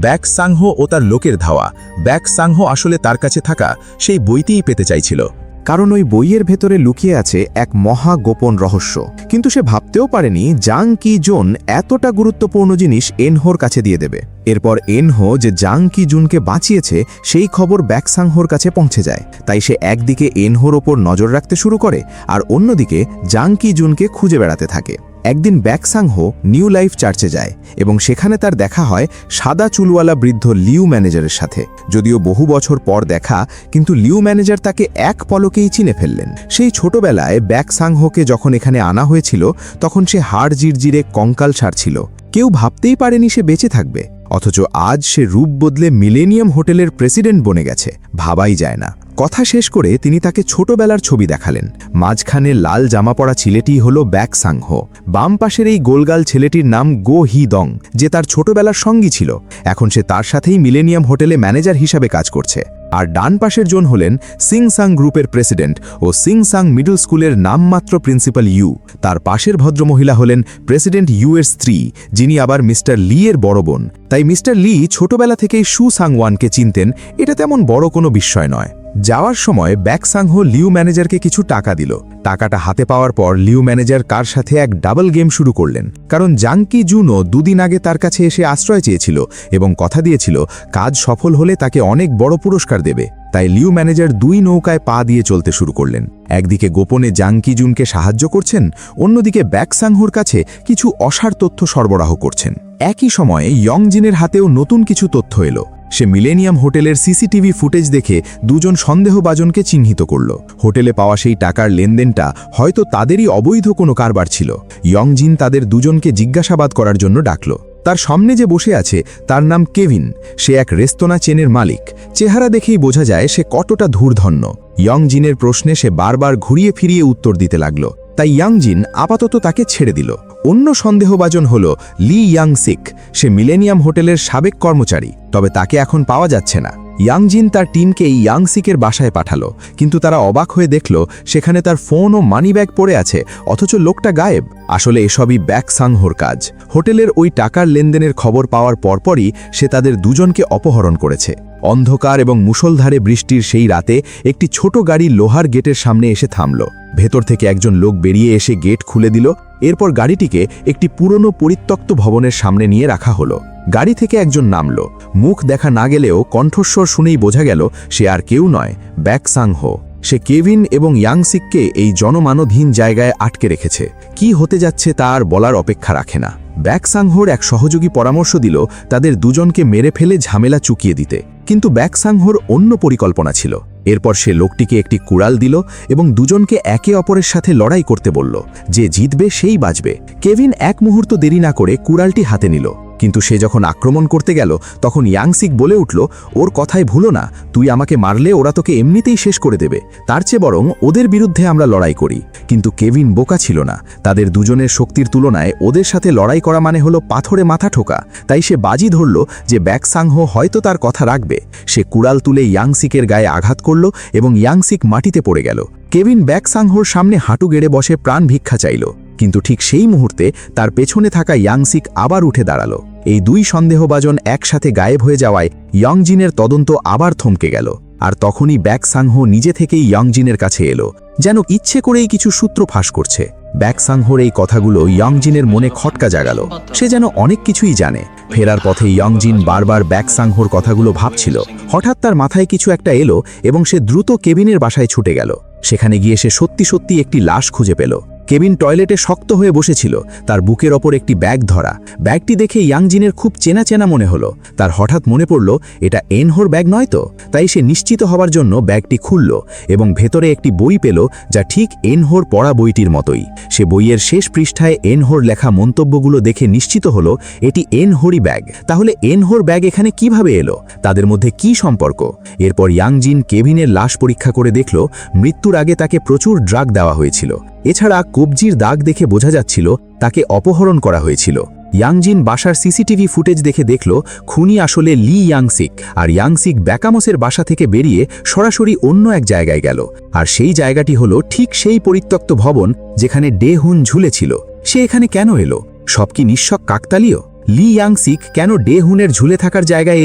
ব্যাক সাংহো ও তার লোকের ধাওয়া। ব্যাক সাংহো আসলে তার কাছে থাকা সেই বইটিই পেতে চাইছিল। কারণ ওই বইয়ের ভেতরে লুকিয়ে আছে এক মহা গোপন রহস্য। কিন্তু সে ভাবতেও পারেনি জাং কি জুন এতটা গুরুত্বপূর্ণ জিনিস এনহোর কাছে দিয়ে দেবে। এরপর এনহো যে জাং কি জুনকে বাঁচিয়েছে সেই খবর ব্যাকসাংহোর কাছে পৌঁছে যায়। তাই সে একদিকে এনহোর ওপর নজর রাখতে শুরু করে আর অন্যদিকে জাং কি জুনকে খুঁজে বেড়াতে থাকে। একদিন ব্যাকসাংহো নিউ লাইফ চার্চে যায় এবং সেখানে তার দেখা হয় সাদা চুলওয়ালা বৃদ্ধ লিউ ম্যানেজারের সাথে। যদিও বহু বছর পর দেখা, কিন্তু লিউ ম্যানেজার তাকে এক পলকেই চিনে ফেললেন। সেই ছোটবেলায় ব্যাকসাংহোকে যখন এখানে আনা হয়েছিল তখন সে হাড় জিরজিরে কঙ্কালসার ছিল। কেউ ভাবতেই পারেনি সে বেঁচে থাকবে, অথচ আজ সে রূপ বদলে মিলেনিয়াম হোটেলের প্রেসিডেন্ট বনে গেছে। ভাবাই যায় না। কথা শেষ করে তিনি তাকে ছোটবেলার ছবি দেখালেন। মাঝখানে লাল জামা পরা ছেলেটি হল ব্যাকসাংহো। বাম পাশের এই গোলগাল ছেলেটির নাম গো হি দং, যে তার ছোটবেলার সঙ্গী ছিল। এখন সে তার সাথেই মিলেনিয়াম হোটেলে ম্যানেজার হিসাবে কাজ করছে। আর ডান পাশের জন হলেন সিংসাং গ্রুপের প্রেসিডেন্ট ও সিংসাং মিডল স্কুলের নামমাত্র প্রিন্সিপাল ইউ। তার পাশের ভদ্রমহিলা হলেন প্রেসিডেন্ট ইউ এর স্ত্রী, যিনি আবার মিস্টার লি এর বড় বোন। তাই মিস্টার লি ছোটবেলা থেকেই সু সাংওয়ানকে চিনতেন, এটা তেমন বড় কোনো বিস্ময় নয়। যাওয়ার সময় ব্যাকসাংহো লিউ ম্যানেজারকে কিছু টাকা দিল। টাকাটা হাতে পাওয়ার পর লিউ ম্যানেজার কার সাথে এক ডাবল গেম শুরু করলেন, কারণ জাং কি জুনও দুদিন আগে তার কাছে এসে আশ্রয় চেয়েছিল এবং কথা দিয়েছিল কাজ সফল হলে তাকে অনেক বড় পুরস্কার দেবে। তাই লিউ ম্যানেজার দুই নৌকায় পা দিয়ে চলতে শুরু করলেন। একদিকে গোপনে জাং কি জুনকে সাহায্য করছেন, অন্যদিকে ব্যাকসাংহোর কাছে কিছু অসার তথ্য সরবরাহ করছেন। একই সময়ে ইয়ংজিনের হাতেও নতুন কিছু তথ্য এলো। সে মিলেনিয়াম হোটেলের সিসিটিভি ফুটেজ দেখে দুজন সন্দেহভাজনকে চিহ্নিত করল। হোটেলে পাওয়া সেই টাকার লেনদেনটা হয়তো তাদেরই অবৈধ কোনো কারবার ছিল। ইয়ংজিন তাদের দুজনকে জিজ্ঞাসাবাদ করার জন্য ডাকল। তার সামনে যে বসে আছে তার নাম কেভিন। সে এক রেস্তোরাঁ চেনের মালিক। চেহারা দেখেই বোঝা যায় সে কতটা ধূর্ধন্য। ইয়ংজিনের প্রশ্নে সে বারবার ঘুরিয়ে ফিরিয়ে উত্তর দিতে লাগল। তাই ইয়াংজিন আপাতত তাকে ছেড়ে দিল। অন্য সন্দেহভাজন হল লি ইয়াংসিক। সে মিলেনিয়াম হোটেলের সাবেক কর্মচারী, তবে তাকে এখন পাওয়া যাচ্ছে না। ইয়াংজিন তার টিমকে ইয়াংসিকের বাসায় পাঠালো, কিন্তু তারা অবাক হয়ে দেখল সেখানে তার ফোন ও মানিব্যাগ পড়ে আছে, অথচ লোকটা গায়েব। আসলে এসবই ব্যাকসাংহোর কাজ। হোটেলের ওই টাকার লেনদেনের খবর পাওয়ার পরপরই সে তাদের দুজনকে অপহরণ করেছে। অন্ধকার এবং মুষলধারে বৃষ্টির সেই রাতে একটি ছোট গাড়ি লোহার গেটের সামনে এসে থামল। ভেতর থেকে একজন লোক বেরিয়ে এসে গেট খুলে দিল। এরপর গাড়িটিকে একটি পুরনো পরিত্যক্ত ভবনের সামনে নিয়ে রাখা হলো। গাড়ি থেকে একজন নামল। মুখ দেখা না গেলেও কণ্ঠস্বর শুনেই বোঝা গেল সে আর কেউ নয়, ব্যাকসাংহো। সে কেভিন এবং ইয়াংসিককে এই জনমানবহীন জায়গায় আটকে রেখেছে। কি হতে যাচ্ছে তা আর বলার অপেক্ষা রাখে না। ব্যাকসাংহোর এক সহযোগী পরামর্শ দিল তাদের দুজনকে মেরে ফেলে ঝামেলা চুকিয়ে দিতে, কিন্তু ব্যাকসাংহোর অন্য পরিকল্পনা ছিল। এরপর সে লোকটিকে একটি কুড়াল দিল এবং দুজনকে একে অপরের সাথে লড়াই করতে বলল। যে জিতবে সেই বাঁচবে। কেভিন এক মুহূর্ত দেরি না করে কুড়ালটি হাতে নিল, কিন্তু সে যখন আক্রমণ করতে গেল তখন ইয়াংসিক বলে উঠল, ওর কথায় ভুলো না, তুই আমাকে মারলে ওরা তোকে এমনিতেই শেষ করে দেবে, তার চেয়ে বরং ওদের বিরুদ্ধে আমরা লড়াই করি। কিন্তু কেভিন বোকা ছিল না। তাদের দুজনের শক্তির তুলনায় ওদের সাথে লড়াই করা মানে হলো পাথরে মাথা ঠোকা। তাই সে বাজি ধরল যে ব্যাকসাংহো হয়তো তার কথা রাখবে। সে কুড়াল তুলে ইয়াংসিকের গায়ে আঘাত করল এবং ইয়াংসিক মাটিতে পড়ে গেল। কেভিন ব্যাকসাংহোর সামনে হাঁটু গেড়ে বসে প্রাণ ভিক্ষা চাইল, কিন্তু ঠিক সেই মুহূর্তে তার পেছনে থাকা ইয়াংসিক আবার উঠে দাঁড়ালো। এই দুই সন্দেহভাজন একসাথে গায়েব হয়ে যাওয়ায় ইয়ংজিনের তদন্ত আবার থমকে গেল। আর তখনই ব্যাকসাংহো নিজে থেকেই ইয়ংজিনের কাছে এলো, যেন ইচ্ছে করেই কিছু সূত্র ফাঁস করছে। ব্যাকসাংহোর এই কথাগুলো ইয়ংজিনের মনে খটকা জাগালো। সে যেন অনেক কিছুই জানে। ফেরার পথে ইয়ংজিন বারবার ব্যাকসাংহোর কথাগুলো ভাবছিল। হঠাৎ তার মাথায় কিছু একটা এলো এবং সে দ্রুত কেভিনের বাসায় ছুটে গেল। সেখানে গিয়ে সে সত্যি সত্যি একটি লাশ খুঁজে পেল। কেভিন টয়লেটে শক্ত হয়ে বসেছিল, তার বুকের ওপর একটি ব্যাগ ধরা। ব্যাগটি দেখে ইয়াংজিনের খুব চেনা চেনা মনে হলো। তার হঠাৎ মনে পড়ল এটা এনহোর ব্যাগ নয় তো। তাই সে নিশ্চিত হবার জন্য ব্যাগটি খুলল এবং ভেতরে একটি বই পেল যা ঠিক এনহোর পড়া বইটির মতোই। সে বইয়ের শেষ পৃষ্ঠায় এনহোর লেখা মন্তব্যগুলো দেখে নিশ্চিত হলো এটি এনহোরই ব্যাগ। তাহলে এনহোর ব্যাগ এখানে কিভাবে এলো? তাদের মধ্যে কি সম্পর্ক? এরপর ইয়াংজিন কেভিনের লাশ পরীক্ষা করে দেখল মৃত্যুর আগে তাকে প্রচুর ড্রাগ দেওয়া হয়েছিল। এছাড়া কবজির দাগ দেখে বোঝা যাচ্ছিল তাকে অপহরণ করা হয়েছিল। ইয়াংজিন বাসার সিসিটিভি ফুটেজ দেখে দেখল খুনি আসলে লি ইয়াংসিক, আর ইয়াংসিক ব্যাকামসের বাসা থেকে বেরিয়ে সরাসরি অন্য এক জায়গায় গেল। আর সেই জায়গাটি হলো ঠিক সেই পরিত্যক্ত ভবন যেখানে ডে হুন ঝুলেছিল। সে এখানে কেন এলো? সব কি নিঃশক কাকতালীয়? লি ইয়াংসিক কেন ডে হুনের ঝুলে থাকার জায়গায়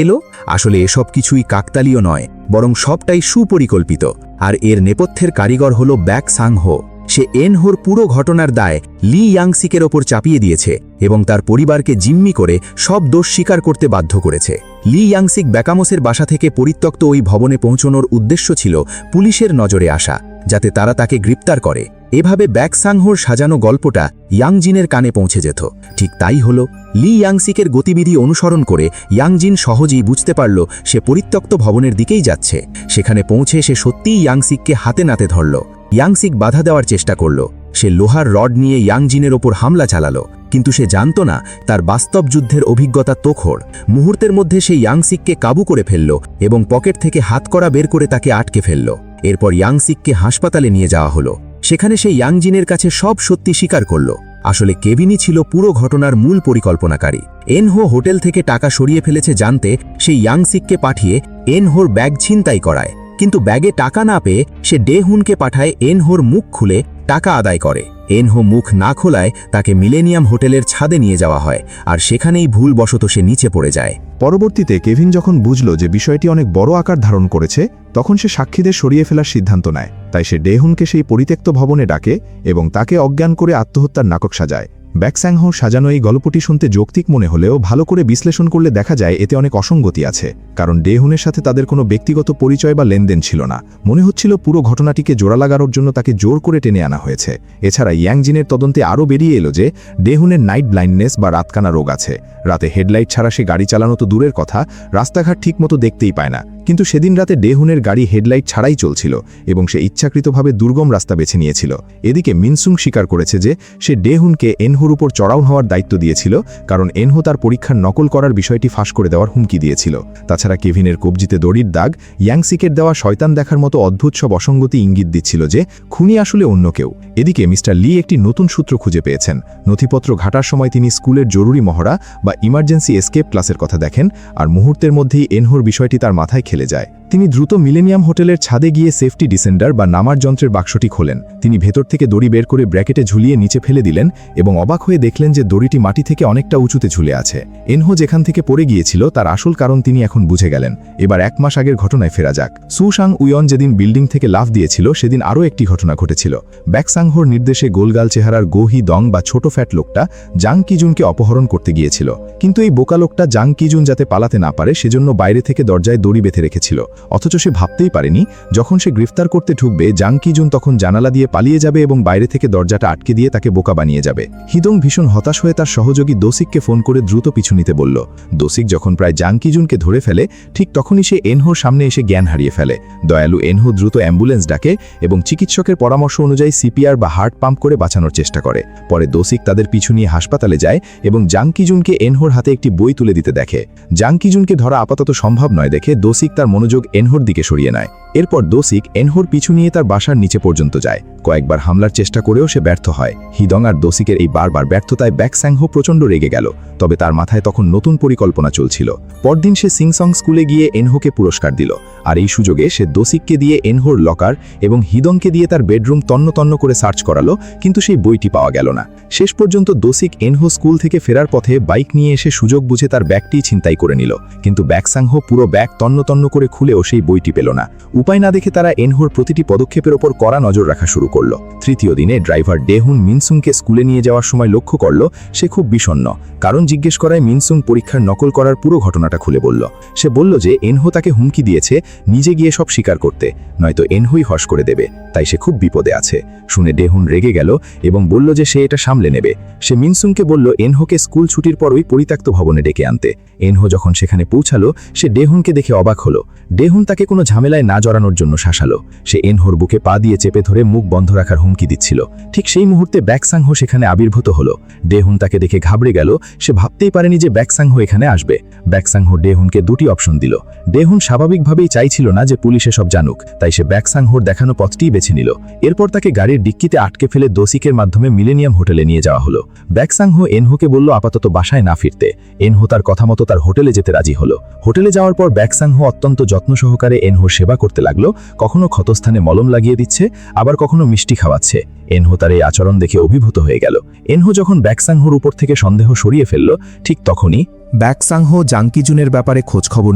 এলো? আসলে এসব কিছুই কাকতালীয় নয়, বরং সবটাই সুপরিকল্পিত। আর এর নেপথ্যের কারিগর হল ব্যাক সাংহো। সে এনহোর পুরো ঘটনার দায় লি ইয়াংসিকের ওপর চাপিয়ে দিয়েছে এবং তার পরিবারকে জিম্মি করে সব দোষ স্বীকার করতে বাধ্য করেছে। লি ইয়াংসিক ব্যাকামোসের বাসা থেকে পরিত্যক্ত ওই ভবনে পৌঁছনোর উদ্দেশ্য ছিল পুলিশের নজরে আসা, যাতে তারা তাকে গ্রেপ্তার করে। এভাবে ব্যাক সাংহোর সাজানো গল্পটা ইয়াংজিনের কানে পৌঁছে যেত। ঠিক তাই হল, লি ইয়াংসিকের গতিবিধি অনুসরণ করে ইয়াংজিন সহজেই বুঝতে পারল সে পরিত্যক্ত ভবনের দিকেই যাচ্ছে। সেখানে পৌঁছে সে সত্যিই ইয়াংসিককে হাতে নাতে ধরল। ইয়াংসিক বাধা দেওয়ার চেষ্টা করল। সে লোহার রড নিয়ে ইয়াংজিনের ওপর হামলা চালালো, কিন্তু সে জানত না তার বাস্তব যুদ্ধের অভিজ্ঞতা তোখড়। মুহূর্তের মধ্যে সে ইয়াংসিককে কাবু করে ফেলল এবং পকেট থেকে হাতকড়া বের করে তাকে আটকে ফেলল। এরপর ইয়াংসিককে হাসপাতালে নিয়ে যাওয়া হলো। সেখানে সে ইয়াংজিনের কাছে সব সত্যি স্বীকার করল। আসলে কেভিনই ছিল পুরো ঘটনার মূল পরিকল্পনাকারী। এনহো হোটেল থেকে টাকা সরিয়ে ফেলেছে জানতে সে ইয়াংসিককে পাঠিয়ে এনহোর ব্যাগ ছিনতাই করায়, কিন্তু ব্যাগে টাকা না পেয়ে সে ডেহুনকে পাঠায় এনহোর মুখ খুলে টাকা আদায় করে। এনহো মুখ না খোলায় তাকে মিলেনিয়াম হোটেলের ছাদে নিয়ে যাওয়া হয়, আর সেখানেই ভুলবশত সে নিচে পড়ে যায়। পরবর্তীতে কেভিন যখন বুঝল যে বিষয়টি অনেক বড় আকার ধারণ করেছে, তখন সে সাক্ষীদের সরিয়ে ফেলার সিদ্ধান্ত নেয়। তাই সে ডেহুনকে সেই পরিত্যক্ত ভবনে ডাকে এবং তাকে অজ্ঞান করে আত্মহত্যার নাটক সাজায়। ব্যাক সাংহোর সাজানো এই গল্পটি শুনতে যৌক্তিক মনে হলেও ভালো করে বিশ্লেষণ করলে দেখা যায় এতে অনেক অসঙ্গতি আছে। কারণ ডেহুনের সাথে তাদের কোনো ব্যক্তিগত পরিচয় বা লেনদেন ছিল না। মনে হচ্ছিল পুরো ঘটনাটিকে জোড়া লাগানোর জন্য তাকে জোর করে টেনে আনা হয়েছে। এছাড়া ইয়াংজিনের তদন্তে আরও বেরিয়ে এলো যে ডেহুনের নাইট ব্লাইন্ডনেস বা রাতকানা রোগ আছে। রাতে হেডলাইট ছাড়া সে গাড়ি চালানো তো দূরের কথা, রাস্তাঘাট ঠিকমতো দেখতেই পায় না। কিন্তু সেদিন রাতে ডেহুনের গাড়ি হেডলাইট ছাড়াই চলছিল এবং সে ইচ্ছাকৃতভাবে দুর্গম রাস্তা বেছে নিয়েছিল। এদিকে মিনসুং স্বীকার করেছে যে সে ডেহুনকে এনহোর উপর চড়াও হওয়ার দায়িত্ব দিয়েছিল, কারণ এনহো তার পরীক্ষার নকল করার বিষয়টি ফাঁস করে দেওয়ার হুমকি দিয়েছিল। তাছাড়া কেভিনের কবজিতে দড়ির দাগ ইয়াংসিকের দেওয়া শয়তান দেখার মতো অদ্ভুত সব অসঙ্গতি ইঙ্গিত দিচ্ছিল যে খুনি আসলে অন্য কেউ। এদিকে মিস্টার লি একটি নতুন সূত্র খুঁজে পেয়েছেন। নথিপত্র ঘাটার সময় তিনি স্কুলের জরুরি মহড়া বা ইমার্জেন্সি এসকেপ ক্লাসের কথা দেখেন, আর মুহূর্তের মধ্যেই এনহোর বিষয়টি তার মাথায় খেলে যায়। তিনি দ্রুত মিলেনিয়াম হোটেলের ছাদে গিয়ে সেফটি ডিসেন্ডার বা নামার যন্ত্রের বাক্সটি খোলেন। তিনি ভেতর থেকে দড়ি বের করে ব্র্যাকেটে ঝুলিয়ে নিচে ফেলে দিলেন এবং অবাক হয়ে দেখলেন যে দড়িটি মাটি থেকে অনেকটা উঁচুতে ঝুলে আছে। এনহো যেখান থেকে পড়ে গিয়েছিল তার আসল কারণ তিনি এখন বুঝে গেলেন। এবার 1 মাস আগের ঘটনায় ফেরা যাক। সুসাং উয়ন যেদিন বিল্ডিং থেকে লাফ দিয়েছিল সেদিন আরও একটি ঘটনা ঘটেছিল। ব্যাক সাংহোর নির্দেশে গোলগাল চেহারার গোহি দং বা ছোট ফ্যাট লোকটা জাং কিজুনকে অপহরণ করতে গিয়েছিল। কিন্তু এই বোকা লোকটা জাং কিজুন যাতে পালাতে না পারে সেজন্য বাইরে থেকে দরজায় দড়ি বেঁধে রেখেছিল। অথচ সে ভাবতেই পারেনি যখন সে গ্রেফতার করতে ঢুকবে জাং কিজুন তখন জানালা দিয়ে পালিয়ে যাবে এবং বাইরে থেকে দরজাটা আটকে দিয়ে তাকে বোকা বানিয়ে যাবে। হিদং ভীষণ হতাশ হয়ে তার সহযোগী দোসিককে ফোন করে দ্রুত পিছু নিতে বলল। দোসিক যখন প্রায় জাং কিজুনকে ধরে ফেলে ঠিক তখনই সে এনহোর সামনে এসে জ্ঞান হারিয়ে ফেলে। দয়ালু এনহো দ্রুত অ্যাম্বুলেন্স ডাকে এবং চিকিৎসকের পরামর্শ অনুযায়ী সিপিআর বা হার্ট পাম্প করে বাঁচানোর চেষ্টা করে। পরে দোসিক তাদের পিছু নিয়ে হাসপাতালে যায় এবং জাং কিজুনকে এনহোর হাতে একটি বই তুলে দিতে দেখে। জাং কিজুনকে ধরা আপাতত সম্ভব নয় দেখে দোসিক তার মনোযোগ এনহোর দিকে সরিয়ে নেয়। এরপর দোসিক এনহোর পিছু নিয়ে তার বাসার নিচে পর্যন্ত যায়। কয়েকবার হামলার চেষ্টা করেও সে ব্যর্থ হয়। হিদং আর দোসিকের এই বারবার ব্যর্থতায় ব্যাক সাংহো প্রচণ্ড রেগে গেল। তবে তার মাথায় তখন নতুন পরিকল্পনা চলছিল। পরদিন সে সিংসং স্কুলে গিয়ে এনহোকে পুরস্কার দিল, আর এই সুযোগে সে দোসিককে দিয়ে এনহোর লকার এবং হিদংকে দিয়ে তার বেডরুম তন্ন তন্ন করে সার্চ করালো, কিন্তু সেই বইটি পাওয়া গেল না। শেষ পর্যন্ত দোসিক এনহো স্কুল থেকে ফেরার পথে বাইক নিয়ে এসে সুযোগ বুঝে তার ব্যাগটি ছিনতাই করে নিল, কিন্তু ব্যাক সাংহো পুরো ব্যাগ তন্ন তন্ন করে খুলেও সেই বইটি পেল না। উপায় না দেখে তারা এনহোর প্রতিটি পদক্ষেপের ওপর কড়া নজর রাখা শুরু করল। তৃতীয় দিনে ড্রাইভার ডেহুন মিনসুংকে স্কুলে নিয়ে যাওয়ার সময় লক্ষ্য করল সে খুব বিষণ্ণ। কারণ জিজ্ঞেস করায় মিনসুং পরীক্ষার নকল করার পুরো ঘটনাটা খুলে বলল। সে বলল যে এনহো তাকে হুমকি দিয়েছে নিজে গিয়ে সব স্বীকার করতে, নয়তো এনহোই হস করে দেবে, তাই সে খুব বিপদে আছে। শুনে ডেহুন রেগে গেল এবং বলল যে সে এটা সামলে নেবে। সে মিনসুংকে বলল এনহোকে স্কুল ছুটির পর ওই পরিত্যক্ত ভবনে ডেকে আনতে। এনহো যখন সেখানে পৌঁছালো সে ডেহুনকে দেখে অবাক হলো। ডেহুন তাকে কোনো ঝামেলায় না জড়ানোর জন্য শাসালো। সে এনহোর বুকে পা দিয়ে চেপে ধরে মুখ বন্ধ রাখার হুমকি দিচ্ছিল। ঠিক সেই মুহূর্তে ব্যাক সাংহো সেখানে আবির্ভূত হলো। ডেহুন তাকে দেখে ঘাবড়ে গেল। সে ভাবতেই পারেনি যে ব্যাক সাংহো এখানে আসবে। ব্যাক সাংহো ডেহুনকে দুটি অপশন দিল। ডেহুন স্বাভাবিকভাবেই চাইছিল না যে পুলিশে সব জানুক, তাই সে ব্যাক সাংহোর দেখানো পথটিই বেছে নিল। এরপর তাকে গাড়ির ডিক্কিতে আটকে ফেলে দোসিকের মাধ্যমে মিলেনিয়াম হোটেলে নিয়ে যাওয়া হলো। ব্যাক সাংহো এনহোকে বলল আপাতত বাসায় না ফিরতে। এনহো তার কথা মতো তার হোটেলে যেতে রাজি হলো। হোটেলে যাওয়ার পর ব্যাক সাংহো অত্যন্ত যত্ন সহকারে এনহো সেবা করতে লাগলো, কখনো ক্ষতস্থানে মলম লাগিয়ে দিচ্ছে, আবার কখনো মিষ্টি খাওয়াচ্ছে। এনহো তার এই আচরণ দেখে অভিভূত হয়ে গেল। এনহো যখন ব্যাকসাংহোর উপর থেকে সন্দেহ সরিয়ে ফেলল, ঠিক তখনই ব্যাকসাংহো জাংকিজুনের ব্যাপারে খোঁজখবর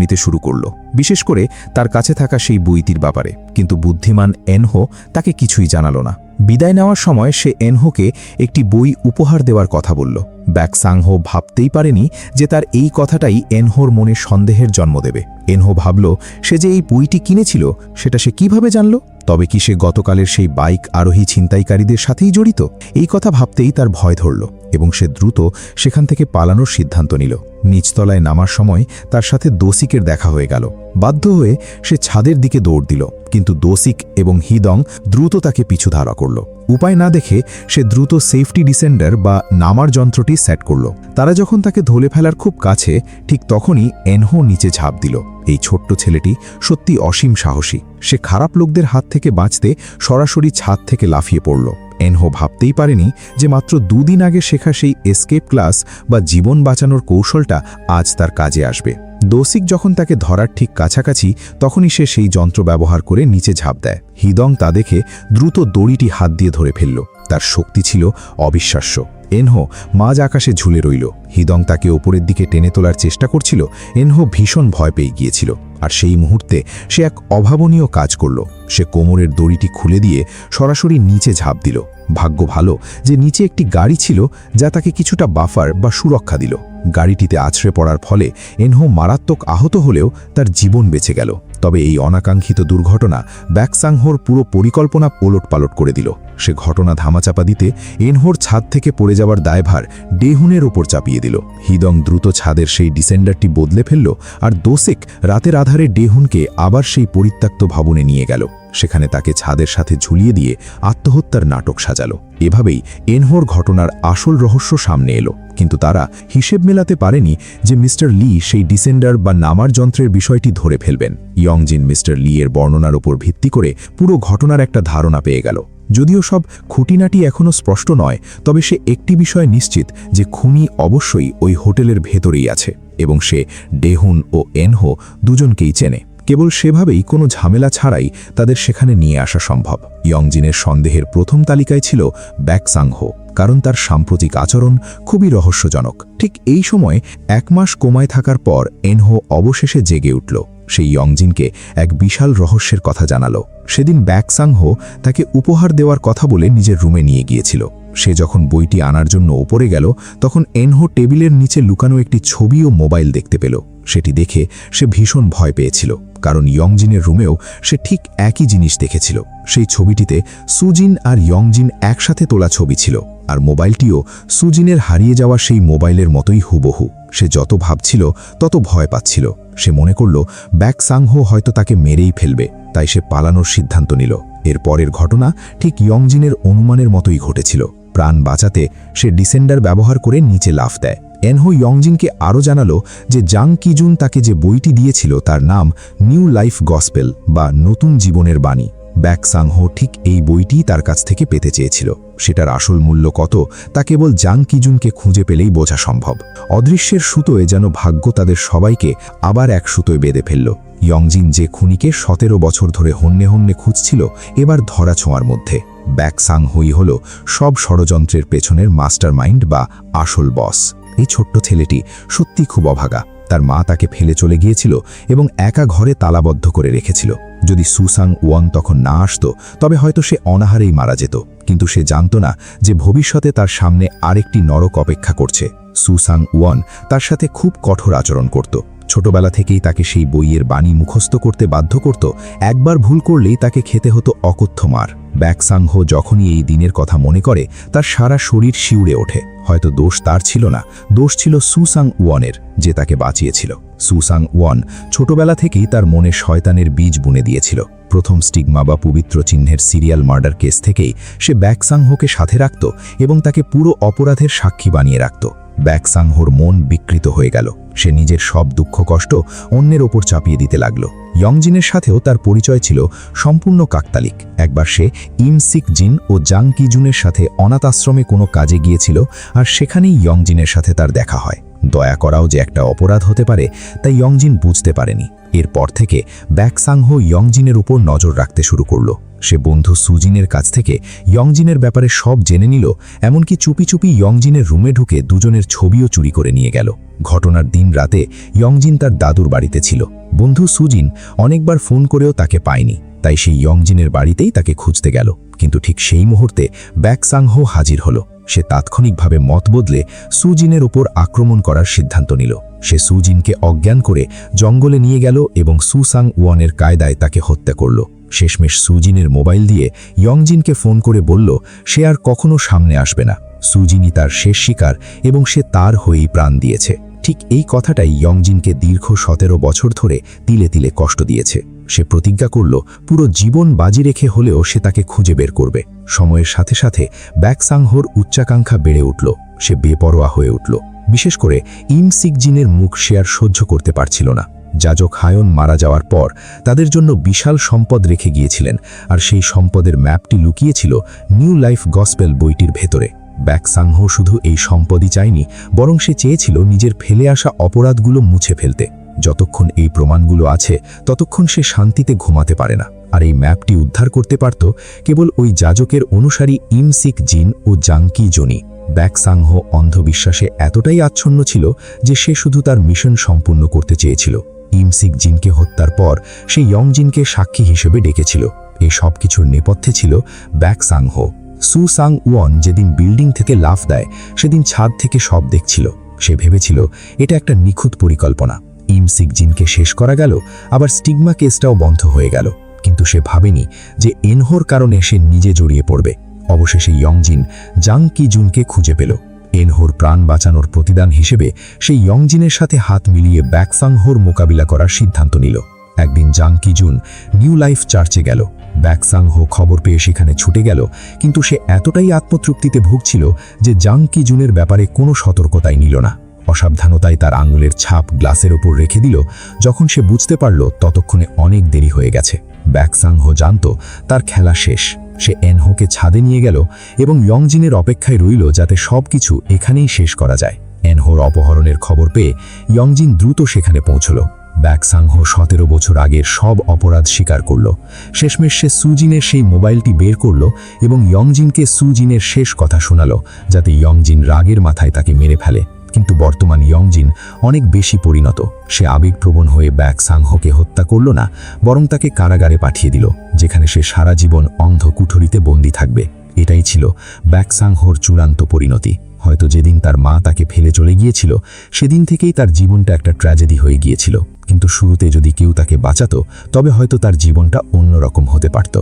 নিতে শুরু করল, বিশেষ করে তার কাছে থাকা সেই বইটির ব্যাপারে। কিন্তু বুদ্ধিমান এনহো তাকে কিছুই জানালো না। বিদায় নেওয়ার সময় সে এনহোকে একটি বই উপহার দেওয়ার কথা বলল। ব্যাকসাংহো ভাবতেই পারেনি যে তার এই কথাটাই এনহোর মনে সন্দেহের জন্ম দেবে। এনহো ভাবল, সে যে এই বইটি কিনেছিল সেটা সে কিভাবে জানল? তবে কি সে গতকালের সেই বাইক আরোহী ছিনতাইকারীদের সাথেই জড়িত? এই কথা ভাবতেই তার ভয় ধরল এবং সে দ্রুত সেখান থেকে পালানোর সিদ্ধান্ত নিল। নিচতলায় নামার সময় তার সাথে দোসিকের দেখা হয়ে গেল। বাধ্য হয়ে সে ছাদের দিকে দৌড় দিল, কিন্তু দোসিক এবং হিদং দ্রুত তাকে পিছু ধারা করল। উপায় না দেখে সে দ্রুত সেফটি ডিসেন্ডার বা নামার যন্ত্রটি সেট করল। তারা যখন তাকে ধরে ফেলার খুব কাছে, ঠিক তখনই এনহো নিচে ঝাঁপ দিল। এই ছোট্ট ছেলেটি সত্যি অসীম সাহসী। সে খারাপ লোকদের হাত থেকে বাঁচতে সরাসরি ছাদ থেকে লাফিয়ে পড়ল। এনহো ভাবতেই পারেনি যে মাত্র 2 দিন আগে শেখা সেই এসকেপ ক্লাস বা জীবন বাঁচানোর কৌশলটা আজ তার কাজে আসবে। দোসিক যখন তাকে ধরার ঠিক কাছাকাছি, তখনই সে সেই যন্ত্র ব্যবহার করে নিচে ঝাঁপ দেয়। হিদং তা দেখে দ্রুত দড়িটি হাত দিয়ে ধরে ফেলল। তার শক্তি ছিল অবিশ্বাস্য। এনহো মাঝ আকাশে ঝুলে রইল। হিদং তাকে ওপরের দিকে টেনে তোলার চেষ্টা করছিল। এনহো ভীষণ ভয় পেয়ে গিয়েছিল, আর সেই মুহূর্তে সে এক অভাবনীয় কাজ করল। সে কোমরের দড়িটি খুলে দিয়ে সরাসরি নিচে ঝাঁপ দিল। ভাগ্য ভালো যে নিচে একটি গাড়ি ছিল, যা তাকে কিছুটা বাফার বা সুরক্ষা দিল। গাড়িটিতে আছড়ে পড়ার ফলে এনহো মারাত্মক আহত হলেও তার জীবন বেঁচে গেল। তবে এই অনাকাঙ্ক্ষিত দুর্ঘটনা ব্যাকসাংহোর পুরো পরিকল্পনা ওলটপালট করে দিল। সে ঘটনা ধামাচাপা দিতে এনহোর ছাদ থেকে পড়ে যাওয়ার দায়ভার ডেহুনের ওপর চাপিয়ে দিল। হিদং দ্রুত ছাদের সেই ডিসেন্ডারটি বদলে ফেলল, আর দোসেক রাতের আধারে ডেহুনকে আবার সেই পরিত্যক্ত ভবনে নিয়ে গেল। সেখানে তাকে ছাদের সাথে ঝুলিয়ে দিয়ে আত্মহত্যার নাটক সাজালো। এভাবেই এনহোর ঘটনার আসল রহস্য সামনে এলো। কিন্তু তারা হিসেব মেলাতে পারেনি যে মিস্টার লি সেই ডিসেন্ডার বা নামার যন্ত্রের বিষয়টি ধরে ফেলবেন। ইয়ংজিন মিস্টার লি এর বর্ণনার উপর ভিত্তি করে পুরো ঘটনার একটা ধারণা পেয়ে গেল। যদিও সব খুঁটিনাটি এখনও স্পষ্ট নয়, তবে সে একটি বিষয় নিশ্চিত যে খুনি অবশ্যই ওই হোটেলের ভেতরেই আছে এবং সে ডেহুন ও এনহো দুজনকেই চেনে। কেবল সেভাবেই কোনো ঝামেলা ছাড়াই তাদের সেখানে নিয়ে আসা সম্ভব। ইয়ংজিনের সন্দেহের প্রথম তালিকায় ছিল ব্যাকসাংহো, কারণ তার সাম্প্রতিক আচরণ খুবই রহস্যজনক। ঠিক এই সময় 1 মাস কোমায় থাকার পর এনহো অবশেষে জেগে উঠল। সেই ইয়ংজিনকে এক বিশাল রহস্যের কথা জানালো। সেদিন ব্যাকসাংহো তাকে উপহার দেওয়ার কথা বলে নিজের রুমে নিয়ে গিয়েছিল। সে যখন বইটি আনার জন্য ওপরে গেল, তখন এনহো টেবিলের নিচে লুকানো একটি ছবি ও মোবাইল দেখতে পেল। সেটি দেখে সে ভীষণ ভয় পেয়েছিল, কারণ ইয়ংজিনের রুমেও সে ঠিক একই জিনিস দেখেছিল। সেই ছবিটিতে সুজিন আর ইয়ংজিন একসাথে তোলা ছবি ছিল, আর মোবাইলটিও সুজিনের হারিয়ে যাওয়া সেই মোবাইলের মতোই হুবহু। সে যত ভাবছিল তত ভয় পাচ্ছিল। সে মনে করল ব্যাকসাংহো হয়তো তাকে মেরেই ফেলবে, তাই সে পালানোর সিদ্ধান্ত নিল। এর পরের ঘটনা ঠিক ইয়ংজিনের অনুমানের মতোই ঘটেছিল। প্রাণ বাঁচাতে সে ডিসেন্ডার ব্যবহার করে নিচে লাফ দেয়। এনহো ইয়ংজিনকে আরও জানালো যে জাং কিজুন তাকে যে বইটি দিয়েছিল তার নাম নিউ লাইফ গসপেল বা নতুন জীবনের বাণী। ব্যাকসাংহো ঠিক এই বইটি তার কাছ থেকে পেতে চেয়েছিল। সেটার আসল মূল্য কত তা কেবল জাং কিজুনকে খুঁজে পেলেই বোঝা সম্ভব। অদৃশ্যের সুতোয় যেন ভাগ্য তাদের সবাইকে আবার এক সুতোয় বেঁধে ফেলল। ইয়ংজিন যে খুনিকে 17 বছর ধরে হন্যে হন্যে খুঁজছিল, এবার ধরা ছোঁয়ার মধ্যে। ব্যাকসাংহোই হল সব ষড়যন্ত্রের পেছনের মাস্টার মাইন্ড বা আসল বস। এই ছোট্ট ছেলেটি সত্যি খুব অভাগা। তার মা তাকে ফেলে চলে গিয়েছিল এবং একা ঘরে তালাবদ্ধ করে রেখেছিল। যদি সুসাং ওয়ান তখন না আসতো, তবে হয়তো সে অনাহারেই মারা যেত। কিন্তু সে জানত না যে ভবিষ্যতে তার সামনে আরেকটি নরক অপেক্ষা করছে। সুসাং ওয়ান তার সাথে খুব কঠোর আচরণ করত। ছোটবেলা থেকেই তাকে সেই বইয়ের বাণী মুখস্থ করতে বাধ্য করত। একবার ভুল করলেই তাকে খেতে হতো অকথ্য মার। ব্যাকসাংহো যখনই এই দিনের কথা মনে করে, তার সারা শরীর শিউরে ওঠে। হয়তো দোষ তার ছিল না, দোষ ছিল সুসাং ওয়ানের, যে তাকে বাঁচিয়েছিল। সুসাং ওয়ান ছোটবেলা থেকেই তার মনে শয়তানের বীজ বুনে দিয়েছিল। প্রথম স্টিগমা বা পবিত্র চিহ্নের সিরিয়াল মার্ডার কেস থেকেই সে ব্যাকসাংহোকে সাথে রাখত এবং তাকে পুরো অপরাধের সাক্ষী বানিয়ে রাখত। ব্যাকসাংহোর মন বিকৃত হয়ে গেল। সে নিজের সব দুঃখ কষ্ট অন্যের ওপর চাপিয়ে দিতে লাগল। ইয়ংজিনের সাথেও তার পরিচয় ছিল সম্পূর্ণ কাকতালিক। একবার সে ইমসিক জিন ও জাং কিজুনের সাথে অনাথ আশ্রমে কোনো কাজে গিয়েছিল, আর সেখানেই ইয়ংজিনের সাথে তার দেখা হয়। দয়া করাও যে একটা অপরাধ হতে পারে তা ইয়ংজিন বুঝতে পারেনি। এরপর থেকে ব্যাকসাংহো ইয়ংজিনের উপর নজর রাখতে শুরু করল। সে বন্ধু সুজিনের কাছ থেকে ইয়ংজিনের ব্যাপারে সব জেনে নিল, এমনকি চুপি চুপি ইয়ংজিনের রুমে ঢুকে দুজনের ছবিও চুরি করে নিয়ে গেল। ঘটনার দিন রাতে ইয়ংজিন তার দাদুর বাড়িতে ছিল। বন্ধু সুজিন অনেকবার ফোন করেও তাকে পায়নি, তাই সেই ইয়ংজিনের বাড়িতেই তাকে খুঁজতে গেল। কিন্তু ঠিক সেই মুহূর্তে ব্যাকসাংহো হাজির হলো। সে তাৎক্ষণিকভাবে মত বদলে সুজিনের উপর আক্রমণ করার সিদ্ধান্ত নিল। সে সুজিনকে অজ্ঞান করে জঙ্গলে নিয়ে গেল এবং সুসাং ওয়ানের কায়দায় তাকে হত্যা করল। শেষমেশ সুজিনের মোবাইল দিয়ে ইয়ংজিনকে ফোন করে বলল সে আর কখনো সামনে আসবে না। সুজিনই তার শেষ শিকার এবং সে তার হয়েই প্রাণ দিয়েছে। ঠিক এই কথাটাই ইয়ংজিনকে দীর্ঘ 17 বছর ধরে তিলে তিলে কষ্ট দিয়েছে। সে প্রতিজ্ঞা করল পুরো জীবন বাজি রেখে হলেও সে তাকে খুঁজে বের করবে। সময়ের সাথে সাথে ব্যাকসাংহোর উচ্চাকাঙ্ক্ষা বেড়ে উঠল। সে বেপরোয়া হয়ে উঠল। বিশেষ করে ইমসিকজিনের মুখ সে আর সহ্য করতে পারছিল না। যাজক হায়ন মারা যাওয়ার পর তাদের জন্য বিশাল সম্পদ রেখে গিয়েছিলেন, আর সেই সম্পদের ম্যাপটি লুকিয়েছিল নিউ লাইফ গসপেল বইটির ভেতরে। ব্যাকসাংহো শুধু এই সম্পদই চায়নি, বরং সে চেয়েছিল নিজের ফেলে আসা অপরাধগুলো মুছে ফেলতে। যতক্ষণ এই প্রমাণগুলো আছে ততক্ষণ সে শান্তিতে ঘুমাতে পারে না। আর এই ম্যাপটি উদ্ধার করতে পারত কেবল ওই যাজকের অনুসারী ইমসিক জিন ও জাংকি জনি। ব্যাকসাংহো অন্ধবিশ্বাসে এতটাই আচ্ছন্ন ছিল যে সে শুধু তার মিশন সম্পূর্ণ করতে চেয়েছিল। ইমসিক জিনকে হত্যার পর সে ইয়ংজিনকে সাক্ষী হিসেবে ডেকেছিল। এই সব কিছুর নেপথ্যে ছিল ব্যাকসাংহো। সুসাং ওয়ান যেদিন বিল্ডিং থেকে লাফ দেয় সেদিন ছাদ থেকে সব দেখছিল। সে ভেবেছিল এটা একটা নিখুঁত পরিকল্পনা। ইমসিক জিনকে শেষ করা গেল, আবার স্টিগমা কেসটাও বন্ধ হয়ে গেল। কিন্তু সে ভাবেনি যে এনহোর কারণে সে নিজে জড়িয়ে পড়বে। অবশেষে ইয়ংজিন জাংকি জুনকে খুঁজে পেল। এনহোর প্রাণ বাঁচানোর প্রতিদান হিসেবে সে ইয়ংজিনের সাথে হাত মিলিয়ে ব্যাকসাংহোর মোকাবিলা করার সিদ্ধান্ত নিল। একদিন জাংকি জুন নিউ লাইফ চার্চে গেল। ব্যাকসাংহো খবর পেয়ে সেখানে ছুটে গেল, কিন্তু সে এতটাই আত্মতৃপ্তিতে ভুগছিল যে জাংকি জুনের ব্যাপারে কোনো সতর্কতাই নিল না। অসাবধানতায় তার আঙুলের ছাপ গ্লাসের ওপর রেখে দিল। যখন সে বুঝতে পারল ততক্ষণে অনেক দেরি হয়ে গেছে। ব্যাকসাংহো জানত তার খেলা শেষ। সে এনহোকে ছাদে নিয়ে গেল এবং ইয়ংজিনের অপেক্ষায় রইল যাতে সবকিছু এখানেই শেষ করা যায়। এনহোর অপহরণের খবর পেয়ে ইয়ংজিন দ্রুত সেখানে পৌঁছল। ব্যাকসাংহো 17 বছর আগের সব অপরাধ স্বীকার করল। শেষমেশ সে সুজিনের সেই মোবাইলটি বের করল এবং ইয়ংজিনকে সুজিনের শেষ কথা শোনাল, যাতে ইয়ংজিন রাগের মাথায় তাকে মেরে ফেলে। কিন্তু বর্তমান ইয়ংজিন অনেক বেশি পরিণত। সে আবেগপ্রবণ হয়ে ব্যাকসাংহোকে হত্যা করল না, বরং তাকে কারাগারে পাঠিয়ে দিল, যেখানে সে সারা জীবন অন্ধ কুঠুরিতে বন্দী থাকবে। এটাই ছিল ব্যাকসাংহোর চূড়ান্ত পরিণতি। হয়তো যেদিন তার মা তাকে ফেলে চলে গিয়েছিল সেদিন থেকেই তার জীবনটা একটা ট্র্যাজেডি হয়ে গিয়েছিল। কিন্তু শুরুতে যদি কেউ তাকে বাঁচাতো তবে হয়তো তার জীবনটা অন্যরকম হতে পারত।